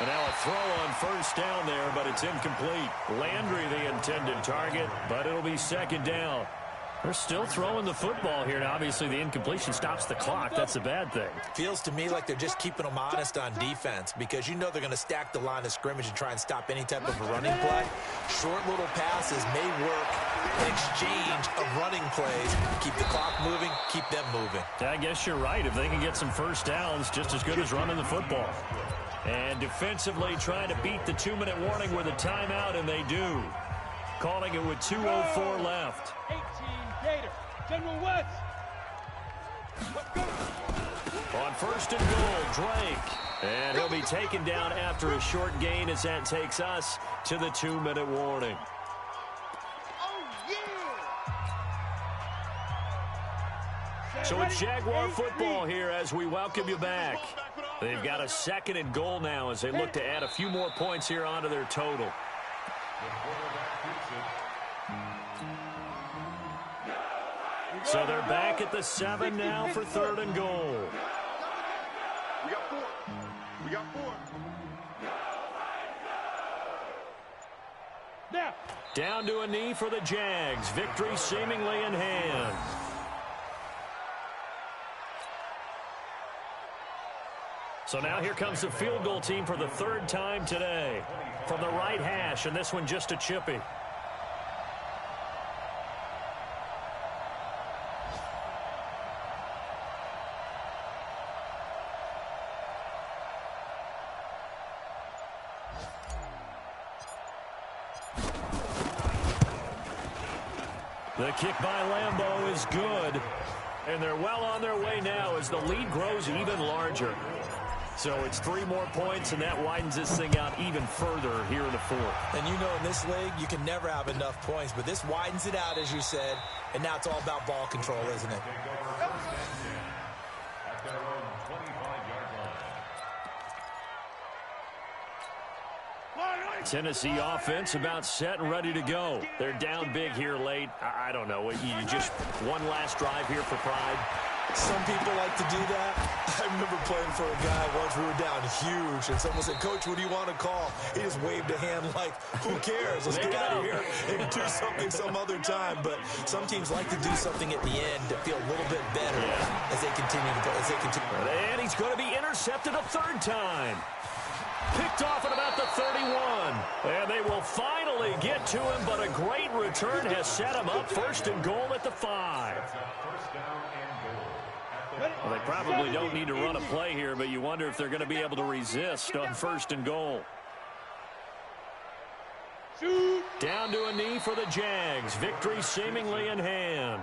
And now a throw on 1st down there, but it's incomplete. Landry the intended target, but it'll be 2nd down. They're still throwing the football here. Now, obviously, the incompletion stops the clock. That's a bad thing. Feels to me like they're just keeping them honest on defense because you know they're going to stack the line of scrimmage and try and stop any type of a running play. Short little passes may work in exchange of running plays. Keep the clock moving, keep them moving. I guess you're right. If they can get some first downs, just as good as running the football. And defensively trying to beat the 2-minute warning with a timeout, and they do. Calling it with 2:04 left. 18 Gator. General West. On 1st and goal, Drake. And he'll be taken down after a short gain as that takes us to the 2-minute warning. So it's Jaguar football here as we welcome you back. They've got a 2nd and goal now as they look to add a few more points here onto their total. So they're back at the 7 now for 3rd and goal. We got 4. We got 4. Now. Down to a knee for the Jags. Victory seemingly in hand. So now here comes the field goal team for the 3rd time today. From the right hash, and this one just a chippy. The kick by Lambeau is good. And they're well on their way now as the lead grows even larger. So it's 3 more points, and that widens this thing out even further here in the 4th. And you know in this league, you can never have enough points, but this widens it out, as you said, and now it's all about ball control, isn't it? Tennessee offense about set and ready to go. They're down big here late. I don't know. You just one last drive here for pride. Some people like to do that. I remember playing for a guy once. We were down huge, and someone said, "Coach, what do you want to call?" He just waved a hand like, "Who cares? Let's get out of here and do something some other time." But some teams like to do something at the end to feel a little bit better as they continue to play. And he's going to be intercepted a 3rd time. Picked off at about the 31. And they will finally get to him, but a great return has set him up 1st and goal at the 5. Well, they probably don't need to run a play here, but you wonder if they're going to be able to resist on 1st and goal. Down to a knee for the Jags. Victory seemingly in hand.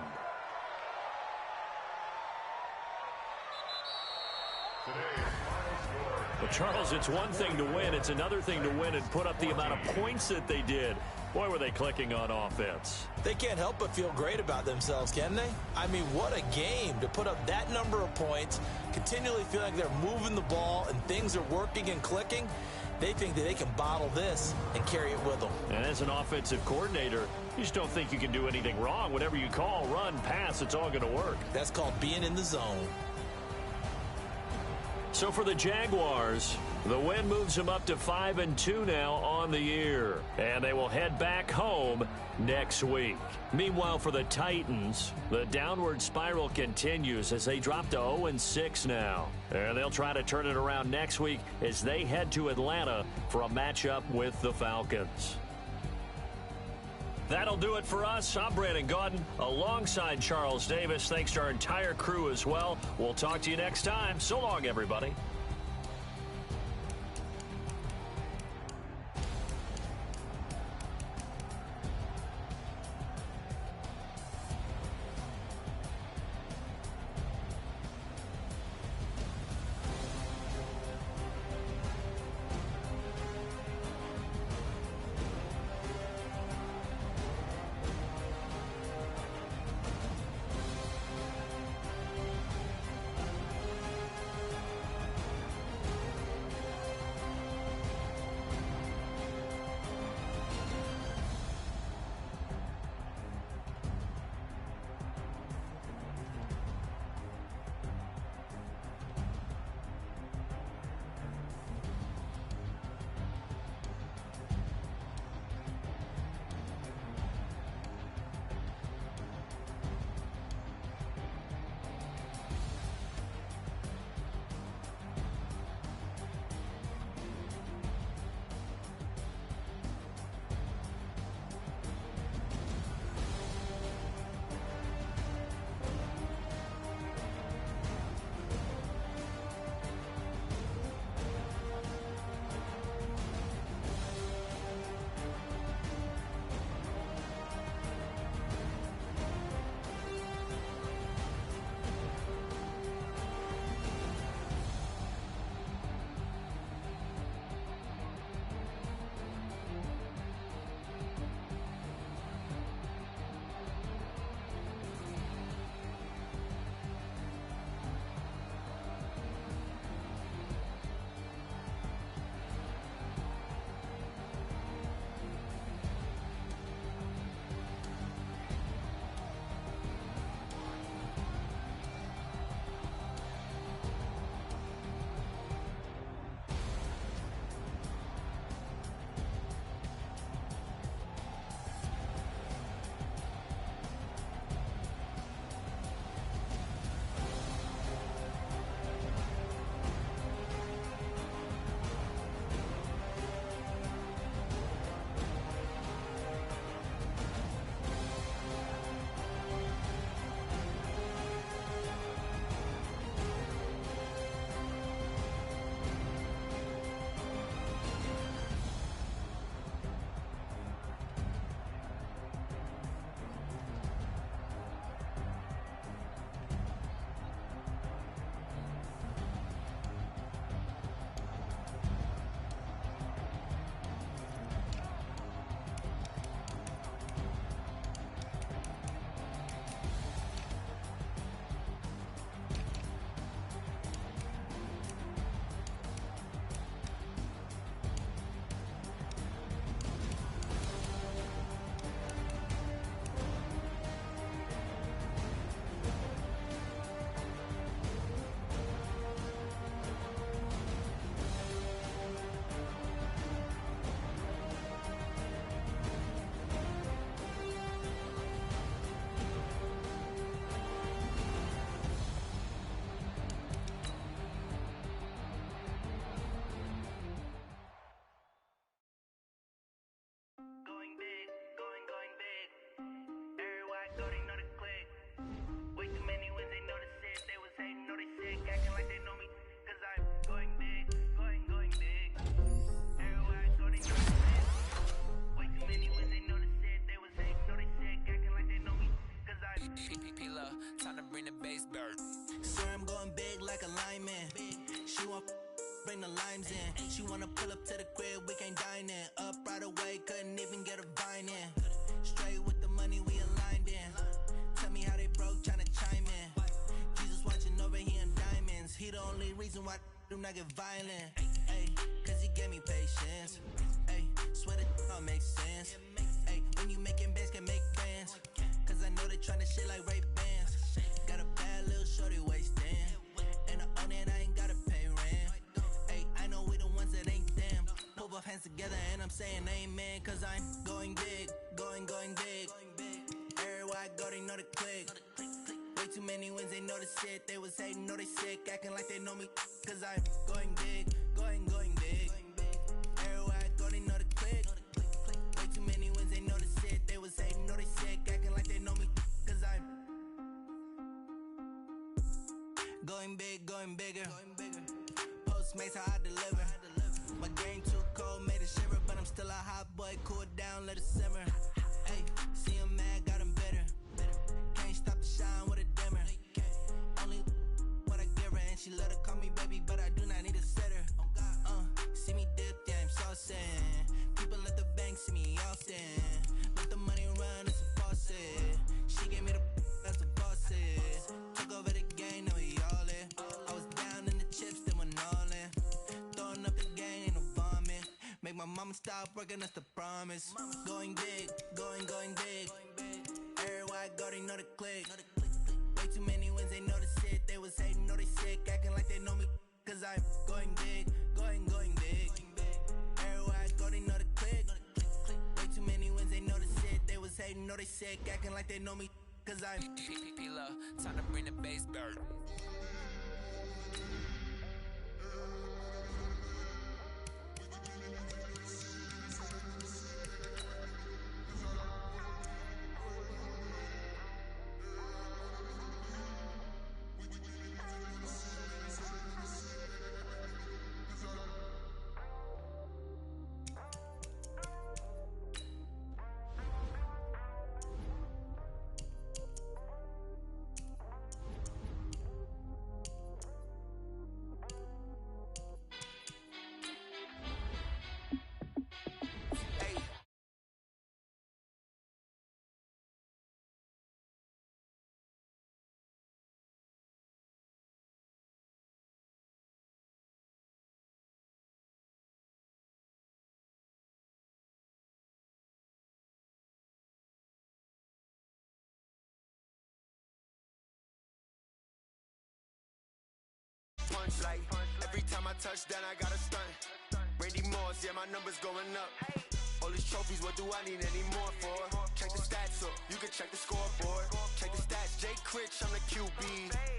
Well, Charles, it's one thing to win. It's another thing to win and put up the amount of points that they did. Boy, were they clicking on offense. They can't help but feel great about themselves, can they? I mean, what a game to put up that number of points, continually feel like they're moving the ball and things are working and clicking. They think that they can bottle this and carry it with them. And as an offensive coordinator, you just don't think you can do anything wrong. Whatever you call, run, pass, it's all going to work. That's called being in the zone. So for the Jaguars, the win moves them up to 5-2 now on the year. And they will head back home next week. Meanwhile, for the Titans, the downward spiral continues as they drop to 0-6 now. And they'll try to turn it around next week as they head to Atlanta for a matchup with the Falcons. That'll do it for us. I'm Brandon Gaudin alongside Charles Davis. Thanks to our entire crew as well. We'll talk to you next time. So long, everybody. bird. Swear I'm going big like a lineman. She want bring the limes in. She wanna pull up to the crib, we can't dine in. Up right away, couldn't even get a vine in. Straight with the money we aligned in. Tell me how they broke, tryna chime in. Jesus watching over here in diamonds. He the only reason why I do not get violent. Ay, cause he gave me patience. Ay, swear that all makes sense. Ay, when you making bands, can make friends. Cause I know they tryna shit like Ray-Bans. Got a bad little shorty wasting. And I own it, I ain't gotta pay rent. Ay, I know we the ones that ain't them. Pull both hands together and I'm saying amen. Cause I'm going big, going big. Everywhere I go, they know the click. Way too many wins, they know the shit. They was hating, know they sick, acting like they know me. Cause I'm going big, going big. Everywhere I go, they know the click. Way too many wins, they know the shit. They was hating, know they sick, acting like they know me. Cause I'm going big, going bigger. Postmates how I deliver. My game too cold, made it shiver. But I'm still a hot boy, cool it down, let it simmer. Hey, see him mad, got him bitter. Can't stop the shine with a dimmer. Only what I give her, and she let her call me baby, but I do not need a sitter. See me dip, yeah, I'm saucing. People at the bank see me often. Let the money run, it's a faucet. She gave me the that's a faucet. Took over the game, now we all in. I was down in the chips, then went all in. Throwing up the game, ain't no vomit. Make my mama stop working, that's the promise. Going big, going big. Everywhere I go, they know the click. Way too many wins, they know the shit. They was hating, know they sick, acting like they know me. Cause I'm going big, going big. Everywhere I go, they know the click. Way too many wins, they know the shit. They was hating, know they sick, acting like they know me. Cause I'm P-P-P-Love, time to bring the bass bird. Like every time I touch down, I got a stunt. Randy Moss, yeah, my numbers going up. All these trophies, what do I need any more for? Check the stats up, you can check the scoreboard. Check the stats, Jay Critch, I'm the QB.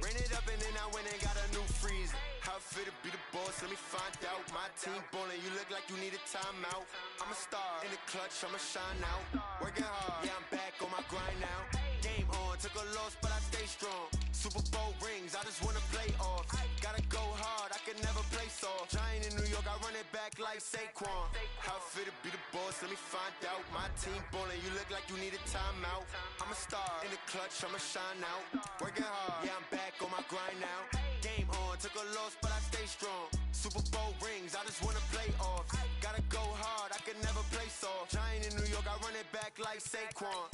Ran it up and then I went and got a new freeze. How fit to be the boss, let me find out. My team ballin', you look like you need a timeout. I'm a star, in the clutch, I'ma shine out. Working hard, yeah, I'm back on my grind now. Game on, took a loss, but I stay strong. Super Bowl rings, I just wanna play off. Gotta go hard, I can never play soft. Giant in New York, I run it back like Saquon. How fit to be the boss, let me find out. My team ballin', you look like you need a timeout. I'm a star, in the clutch, I'ma shine out. Working hard, yeah, I'm back on my grind now. Game on, took a loss, but I stay strong. Super Bowl rings, I just wanna play off. Gotta go hard, I can never play soft. Giant in New York, I run it back like Saquon.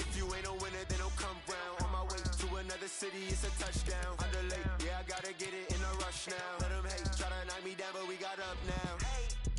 If you ain't a winner, then don't come round. On my way to another city, it's a touchdown. Underlay, yeah, I gotta get it in a rush now. Let them hate, try to knock me down, but we got up now.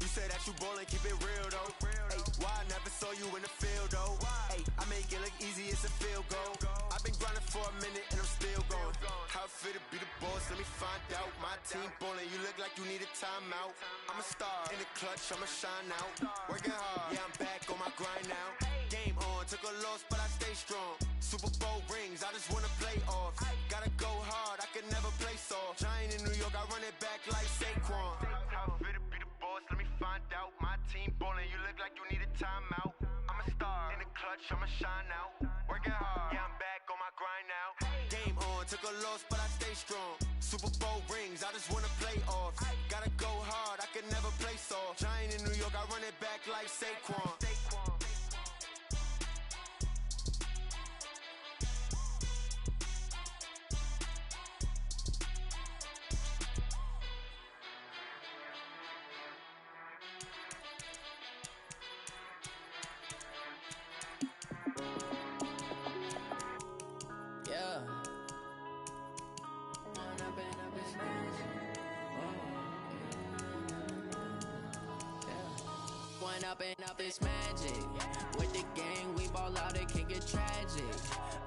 You say that you ballin', keep it real though. Hey, why I never saw you in the field though? Hey, I make it look easy, it's a field goal. I've been grinding for a minute and I'm still going. How fit to be the boss, let me find out. My team ballin', you look like you need a timeout. I'm a star, in the clutch, I'ma shine out. Working hard, yeah, I'm back on my grind now. Game on, took a loss, but I stay strong. Super Bowl rings, I just wanna play off. Gotta go hard, I can never play soft. Giant in New York, I run it back like Saquon. How fit to be the boss, let me find out. My team ballin', you look like you need a timeout. I'm a star, in the clutch, I'ma shine out. Working hard, yeah, I'm back on my grind now. Game on, took a loss, but I stay strong. Super Bowl rings, I just wanna play off. Gotta go hard, I can never play soft. Giant in New York, I run it back like Saquon. Going up and up, it's magic. With the gang, we ball out, it can get tragic.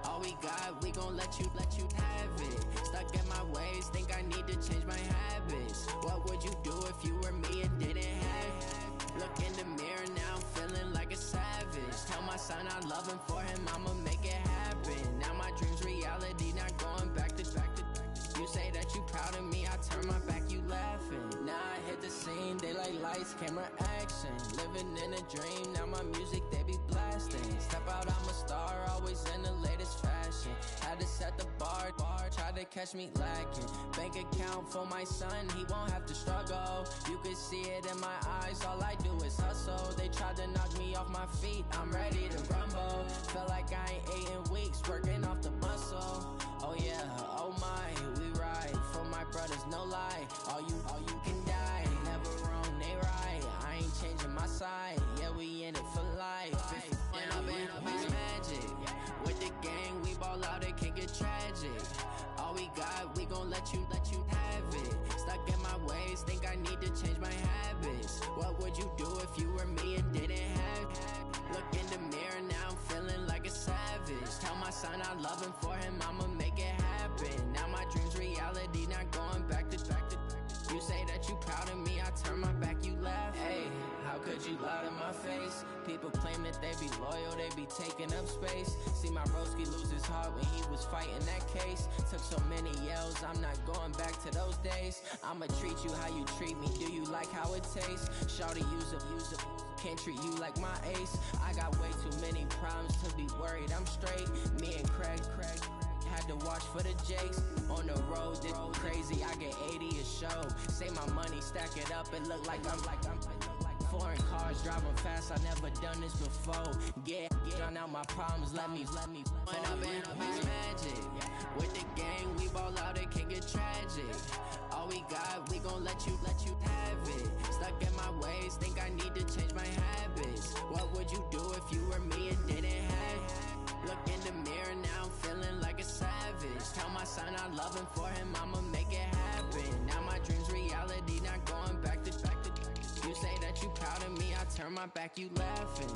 All we got, we gon' let you have it. Stuck in my ways, think I need to change my habits. What would you do if you were me and didn't have it? Look in the mirror now, I'm feeling like a savage. Tell my son I love him, for him I'ma make it happen. Now my dream's reality, not going back to. You say that you proud of me, I turn my back, you laughing. Now I hit the scene, they like lights, camera, action. Living in a dream, now my music, they be blasting. Step out, I'm a star, always in the latest fashion. Had to set the bar, tried to catch me lacking. Bank account for my son, he won't have to struggle. You can see it in my eyes, all I do is hustle. They tried to knock me off my feet, I'm ready to rumble. Felt like I ain't ate in weeks, working off the muscle. Oh yeah, oh my, we ride for my brothers, no lie. All you can die, never wrong, they right. I ain't changing my side, yeah, we in it for life. And up and up, it's magic. With the gang, we ball out, it can get tragic. All we got, we gon' let you have it. Stuck in my ways, think I need to change my habits. What would you do if you were me and didn't have it? Look in the mirror, now I'm feeling like a savage. Tell my son I love him, for him I'ma make it happen. Now my dream's reality, not going back to. You say that you proud of me, I turn my back, you laugh. Hey, how could you lie to my face? People claim that they be loyal, they be taking up space. See my broski lose his heart when he was fighting that case. Took so many yells, I'm not going back to those days. I'ma treat you how you treat me, do you like how it tastes? Shawty, use up, can't treat you like my ace. I got way too many problems to be worried, I'm straight. Me and Craig had to watch for the Jakes. On the road, this crazy, I get 80 a show. Say my money, stack it up, it look like I'm foreign cars, driving fast, I never done this before. Get drown out my problems, let me When up and up, it's magic. With the gang, we ball out, it can get tragic. All we got, we gon' let you have it. Stuck in my ways, think I need to change my habits. What would you do if you were me and didn't have it? Look in the mirror, now I'm feeling like a savage. Tell my son I love him, for him I'ma make it happen. Now my dream's reality, not going back to. You say that you proud of me, I turn my back, you laughing.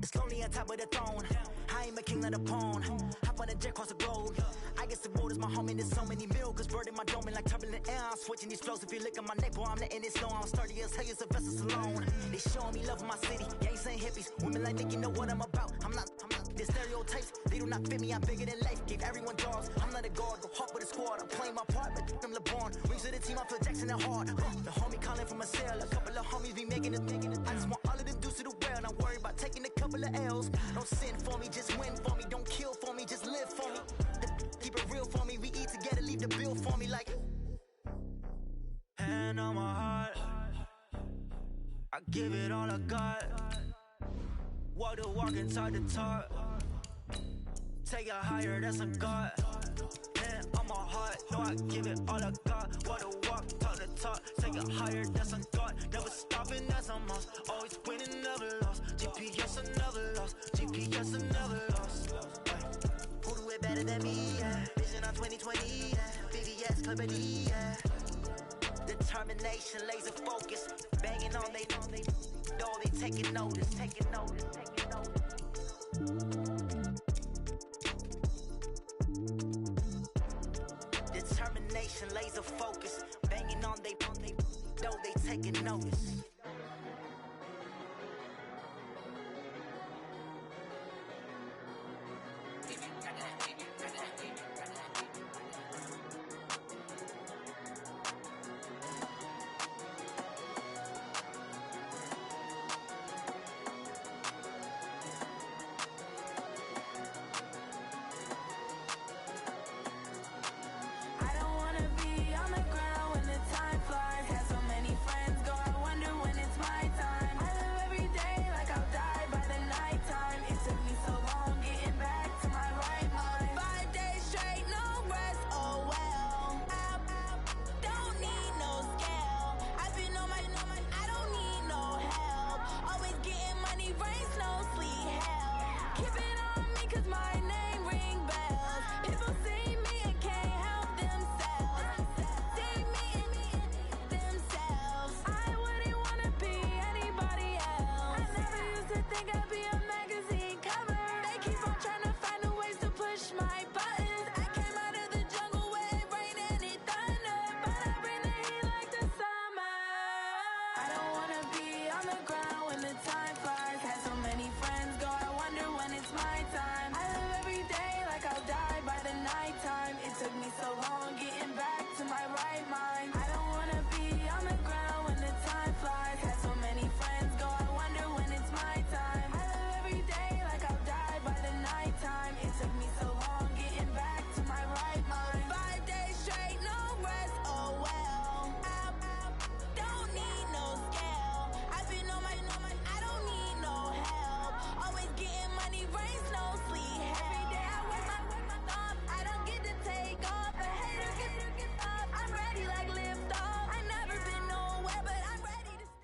It's lonely on top of the throne. I am a king of the pawn. Hop on a jet across the globe. I guess the road is my home and there's so many miracles burning my dome and like turbulent air. I'm switching these flows. If you look at my neck, boy, I'm letting it slow. I'm sturdy as hell, it's a vessel alone. They showing me love in my city. Gangs and hippies, women like Nick, you know what I'm about. I'm not the stereotypes. They do not fit me. I'm bigger than life. Give everyone jaws. I'm not a guard. Go hard with a squad. I'm playing my part, but I'm LeBron. Rings to the team. I feel Jackson and hard. The homie calling from a cell. A couple of homies be making it. I just want all of them dudes to the well. Not worry about taking a couple of L's. Don't sin for me, just win for me. Don't kill for me, just live for me. Keep it real for me. We eat together, leave the bill for me like. Hand on my heart, I give it all I got. Walk the walk and talk the talk. Take it higher, that's a God. Hand on my heart, no, I give it all I got. Walk the walk, talk the talk. Take it higher, that's a God. Never stopping, that's a must. Always winning, never lost. GPS, I never lost. GPS, I never lost. Who do it better than me? Yeah. Vision on 2020. Yeah. VVS, Clarity. Yeah. Determination, laser focus. Banging on they know they taking notice. Taking notice. Taking notice. Determination, laser focus. Banging on they know they taking notice. I don't wanna be on the ground when the time flies. Had so many friends go, I wonder when on the ground when the time flies. Had so many friends go, I wonder when it's my time. I live every day like I'll die by the nighttime. It took me so long getting back to my right mind. I don't wanna be on the ground when the time flies. Had so many friends go, I wonder when it's my time. I live every day like I'll die by the nighttime. It took me so long getting back to my right mind. 5 days straight, no rest, oh well. Don't need no scale. I've been on my, I don't need no help. Always getting money, rains, no sleep. Every day I work my thumb. I don't get to take off. A hater get up. I'm ready like lift off. I never been nowhere, but I'm ready to stay.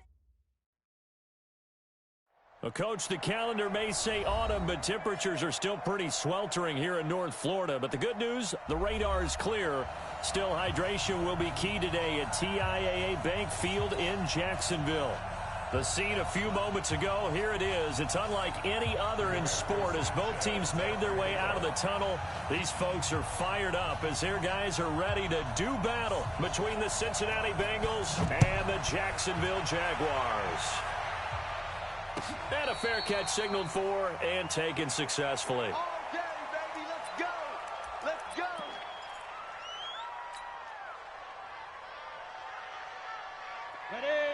Well, Coach, the calendar may say autumn, but temperatures are still pretty sweltering here in North Florida. But the good news, the radar is clear. Still, hydration will be key today at TIAA Bank Field in Jacksonville. The scene a few moments ago, here it is. It's unlike any other in sport as both teams made their way out of the tunnel. These folks are fired up as their guys are ready to do battle between the Cincinnati Bengals and the Jacksonville Jaguars. And a fair catch signaled for and taken successfully. All day, baby. Let's go. Let's go. Ready?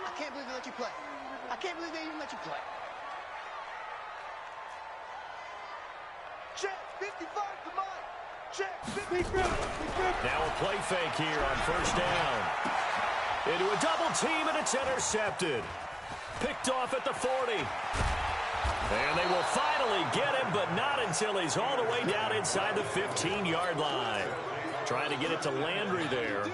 I can't believe they let you play. I can't believe they even let you play. Check 55 to mine. Check 55. Now a play fake here on first down. Into a double team, and it's intercepted. Picked off at the 40. And they will finally get him, but not until he's all the way down inside the 15-yard line. Trying to get it to Landry there.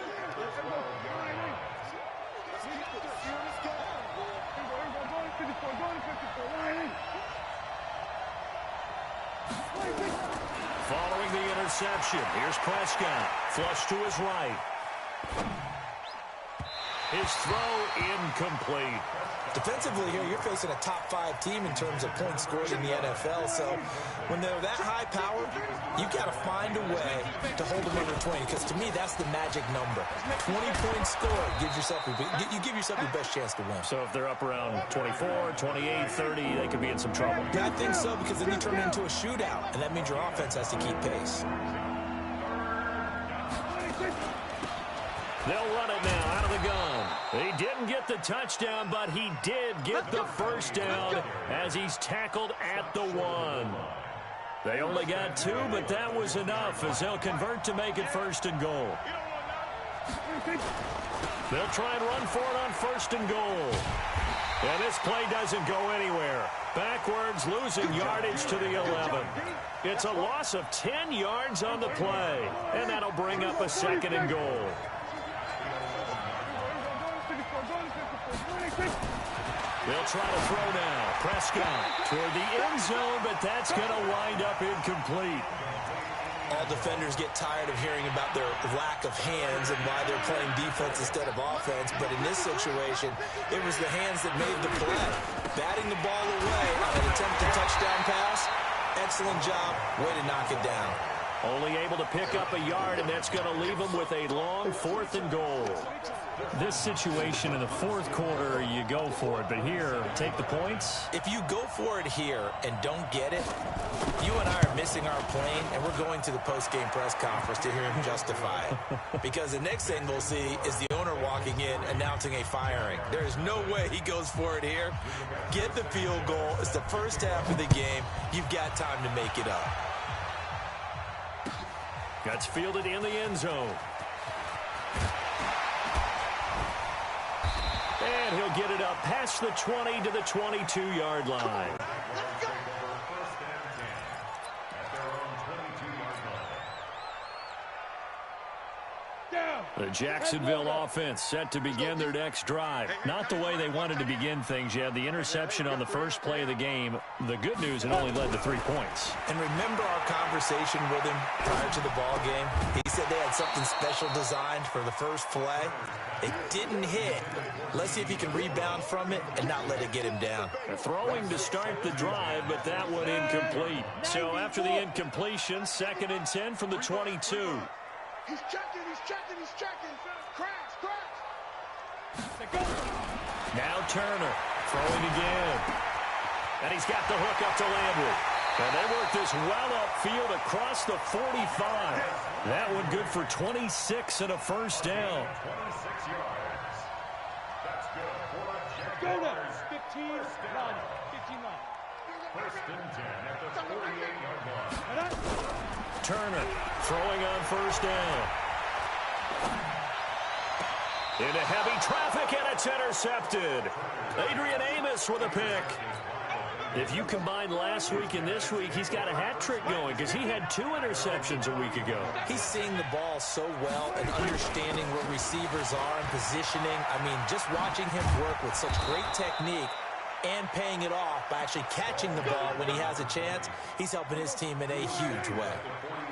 Following the interception, here's Prescott. Flush to his right. His throw incomplete. Defensively here, you're facing a top-5 team in terms of points scored in the NFL. So when they're that high-powered, you've got to find a way to hold them under 20. Because to me, that's the magic number. 20 points scored gives yourself you give yourself your best chance to win. So if they're up around 24, 28, 30, they could be in some trouble. Yeah, I think so, because then you turn it into a shootout, and that means your offense has to keep pace. They'll run it now out of the gun. He didn't get the touchdown, but he did get the first down as he's tackled at the 1. They only got 2, but that was enough as they'll convert to make it first and goal. They'll try and run for it on first and goal. And this play doesn't go anywhere. Backwards, losing yardage to the 11. It's a loss of 10 yards on the play, and that'll bring up a second and goal. They'll try to throw now. Prescott toward the end zone, but that's going to wind up incomplete. All defenders get tired of hearing about their lack of hands and why they're playing defense instead of offense. But in this situation, it was the hands that made the play. Batting the ball away on an attempted touchdown pass. Excellent job. Way to knock it down. Only able to pick up a yard, and that's going to leave them with a long 4th and goal. This situation in the 4th quarter, you go for it. But here, take the points. If you go for it here and don't get it, you and I are missing our plane, and we're going to the post-game press conference to hear him justify it. Because the next thing we'll see is the owner walking in announcing a firing. There is no way he goes for it here. Get the field goal. It's the first half of the game. You've got time to make it up. Gets fielded in the end zone. And he'll get it up past the 20 to the 22-yard line. The Jacksonville offense set to begin their next drive. Not the way they wanted to begin things. You had the interception on the first play of the game. The good news, it only led to 3 points. And remember our conversation with him prior to the ball game? He said they had something special designed for the first play. It didn't hit. Let's see if he can rebound from it and not let it get him down. Throwing to start the drive, but that one incomplete. So after the incompletion, 2nd and 10 from the 22. He's checking, he's checking, he's checking. Crash, crash. Now Turner throwing again. And he's got the hook up to Landry. And they work this well upfield across the 45. That one good for 26 and a first down. 26 yards. That's good for a check. Go now. 15 line. 15 line. First and 10 at the 48-yard line. Turner throwing on first down. Into heavy traffic, and it's intercepted. Adrian Amos with a pick. If you combine last week and this week, he's got a hat trick going because he had 2 interceptions a week ago. He's seeing the ball so well and understanding where receivers are and positioning. I mean, just watching him work with such great technique and paying it off by actually catching the ball when he has a chance, he's helping his team in a huge way.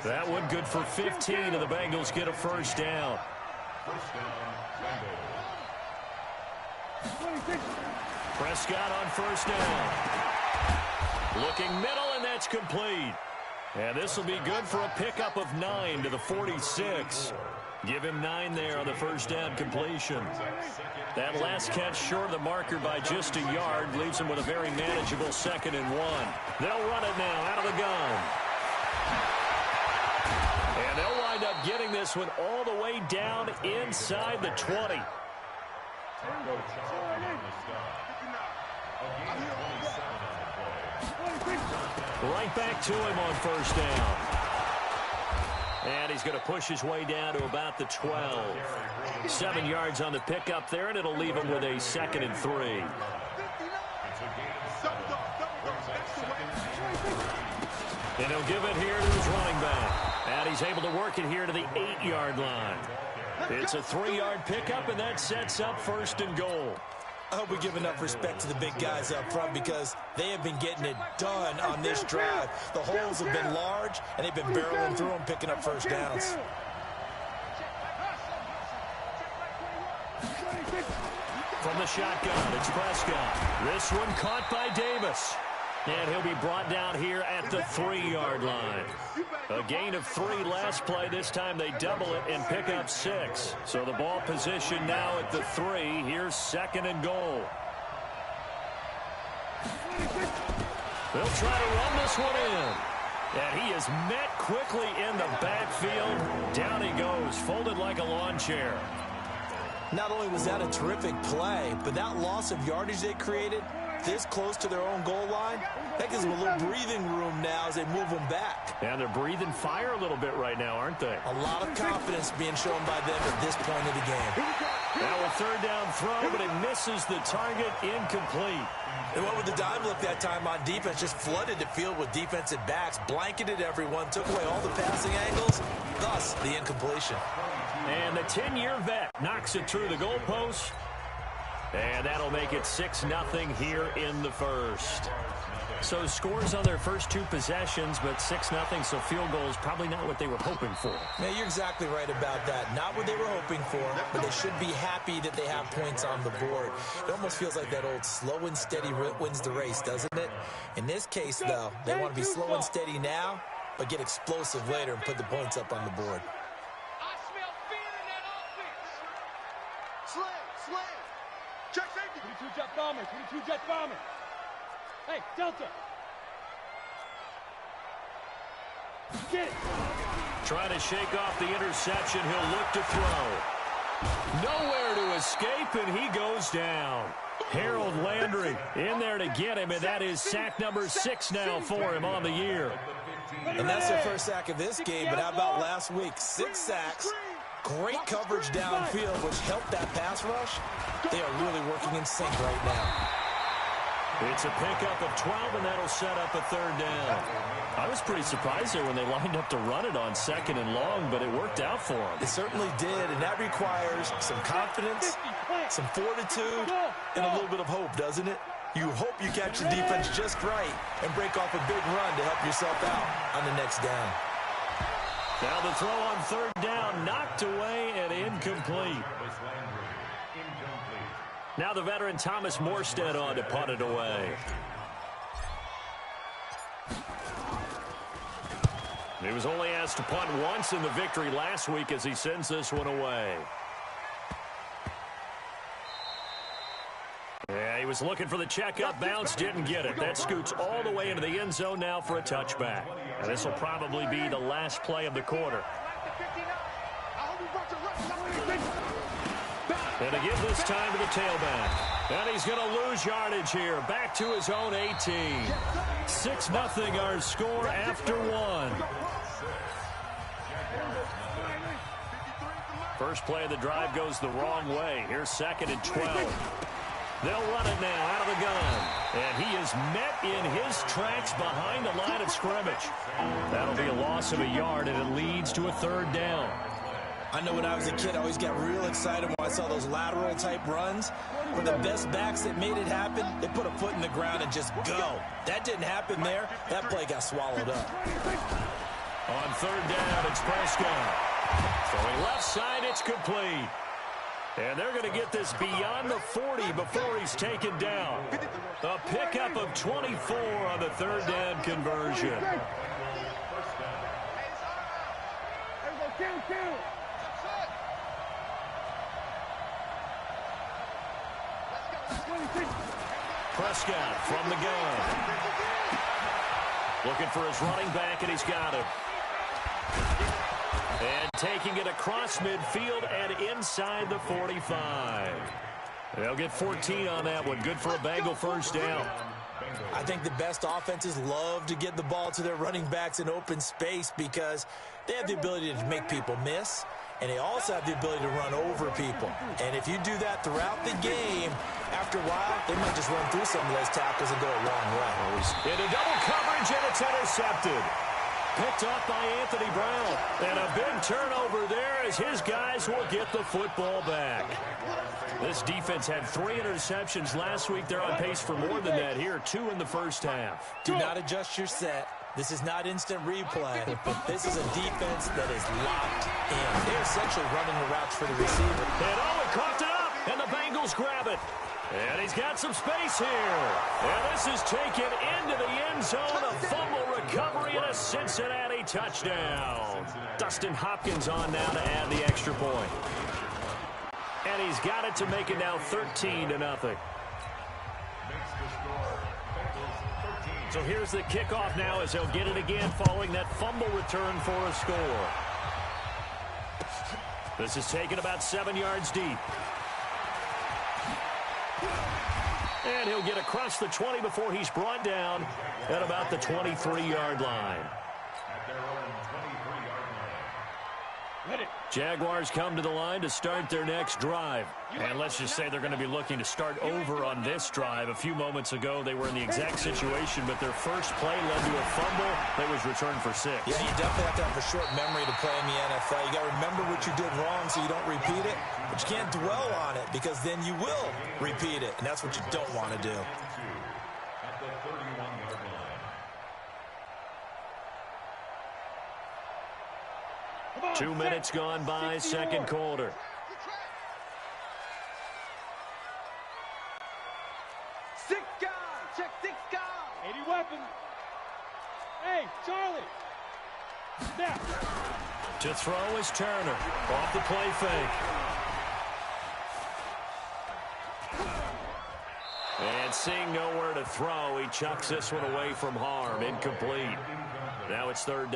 That one good for 15, and the Bengals get a first down. First down, Bengals. Prescott on first down. Looking middle, and that's complete. And this will be good for a pickup of 9 to the 46. Give him 9 there on the first down completion. That last catch short of the marker by just a yard leaves him with a very manageable 2nd and 1. They'll run it now out of the gun. And they'll wind up getting this one all the way down inside the 20. Right back to him on first down. And he's going to push his way down to about the 12. 7 yards on the pickup there, and it'll leave him with a 2nd and 3. And he'll give it here to his running back. And he's able to work it here to the 8-yard line. It's a 3-yard pickup, and that sets up first and goal. I hope we give enough respect to the big guys up front because they have been getting it done on this drive. The holes have been large, and they've been barreling through them, picking up first downs. From the shotgun, it's Prescott. This one caught by Davis. And he'll be brought down here at the 3-yard line. A gain of 3 last play. This time they double it and pick up 6. So the ball position now at the 3. Here's 2nd and goal. They'll try to run this one in. And he is met quickly in the backfield. Down he goes, folded like a lawn chair. Not only was that a terrific play, but that loss of yardage they created this close to their own goal line, that gives them a little breathing room now as they move them back. And they're breathing fire a little bit right now, aren't they? A lot of confidence being shown by them at this point of the game. Now a 3rd down throw, but it misses the target, incomplete. They went with the dime look that time on defense, just flooded the field with defensive backs, blanketed everyone, took away all the passing angles, thus the incompletion. And the 10-year vet knocks it through the goalpost. And that'll make it 6-0 here in the first. So scores on their first 2 possessions, but 6-0, so field goal is probably not what they were hoping for. Yeah, you're exactly right about that. Not what they were hoping for, but they should be happy that they have points on the board. It almost feels like that old slow and steady wins the race, doesn't it? In this case, though, they want to be slow and steady now, but get explosive later and put the points up on the board. I smell fear in that offense. Slam. Check safety. 22 jet bomber. 22 jet bomber. Hey, Delta. Get it. Trying to shake off the interception. He'll look to throw. Nowhere to escape, and he goes down. Harold Landry in there to get him, and that is sack number 6 now for him on the year. And that's their first sack of this game, but how about last week? 6 sacks, great coverage downfield, which helped that pass rush. They are really working in sync right now. It's a pickup of 12, and that'll set up a 3rd down. I was pretty surprised there when they lined up to run it on 2nd and long, but it worked out for them. It certainly did, and that requires some confidence, some fortitude, and a little bit of hope, doesn't it? You hope you catch the defense just right and break off a big run to help yourself out on the next down. Now the throw on 3rd down, knocked away and incomplete. Now the veteran Thomas Morstead on to punt it away. He was only asked to punt once in the victory last week as he sends this one away. was looking for the checkup bounce, didn't get it. That scoots all the way into the end zone now for a touchback. And this will probably be the last play of the quarter. And again this time to the tailback. And he's going to lose yardage here. Back to his own 18. 6-0 our score after one. First play of the drive goes the wrong way. Here's 2nd and 12. They'll run it now out of the gun. And he is met in his tracks behind the line of scrimmage. That'll be a loss of a yard, and it leads to a 3rd down. I know when I was a kid, I always got real excited when I saw those lateral-type runs. For the best backs that made it happen, they put a foot in the ground and just go. That didn't happen there. That play got swallowed up. On 3rd down, it's Prescott. Throwing left side, it's complete. And they're going to get this beyond the 40 before he's taken down. A pickup of 24 on the 3rd down conversion. Prescott from the gun. Looking for his running back, and he's got him. And taking it across midfield and inside the 45. They'll get 14 on that one. Good for a Bengal 1st down. I think the best offenses love to get the ball to their running backs in open space because they have the ability to make people miss, and they also have the ability to run over people. And if you do that throughout the game, after a while, they might just run through some of those tackles and go a long way. Into double coverage, and it's intercepted. Picked off by Anthony Brown. And a big turnover there as his guys will get the football back. This defense had 3 interceptions last week. They're on pace for more than that here. 2 in the first half. Do not adjust your set. This is not instant replay. This is a defense that is locked in. They're essentially running the routes for the receiver. And he coughed it up, and the Bengals grab it. And he's got some space here. And this is taken into the end zone. A fumble recovery and a Cincinnati touchdown. Dustin Hopkins on now to add the extra point. And he's got it to make it now 13-0. So here's the kickoff now as they'll get it again following that fumble return for a score. This is taken about 7 yards deep. And he'll get across the 20 before he's brought down at about the 23-yard line. Jaguars come to the line to start their next drive. And let's just say they're going to be looking to start over on this drive. A few moments ago, they were in the exact situation, but their first play led to a fumble that was returned for 6. Yeah, you definitely have to have a short memory to play in the NFL. You got to remember what you did wrong so you don't repeat it, but you can't dwell on it because then you will repeat it, and that's what you don't want to do. 2 minutes gone by, second quarter. Six guys. Check 6 guys. 80 weapons. Hey, Charlie. Snap. To throw is Turner. Off the play fake. And seeing nowhere to throw, he chucks this one away from harm. Incomplete. Now it's 3rd down.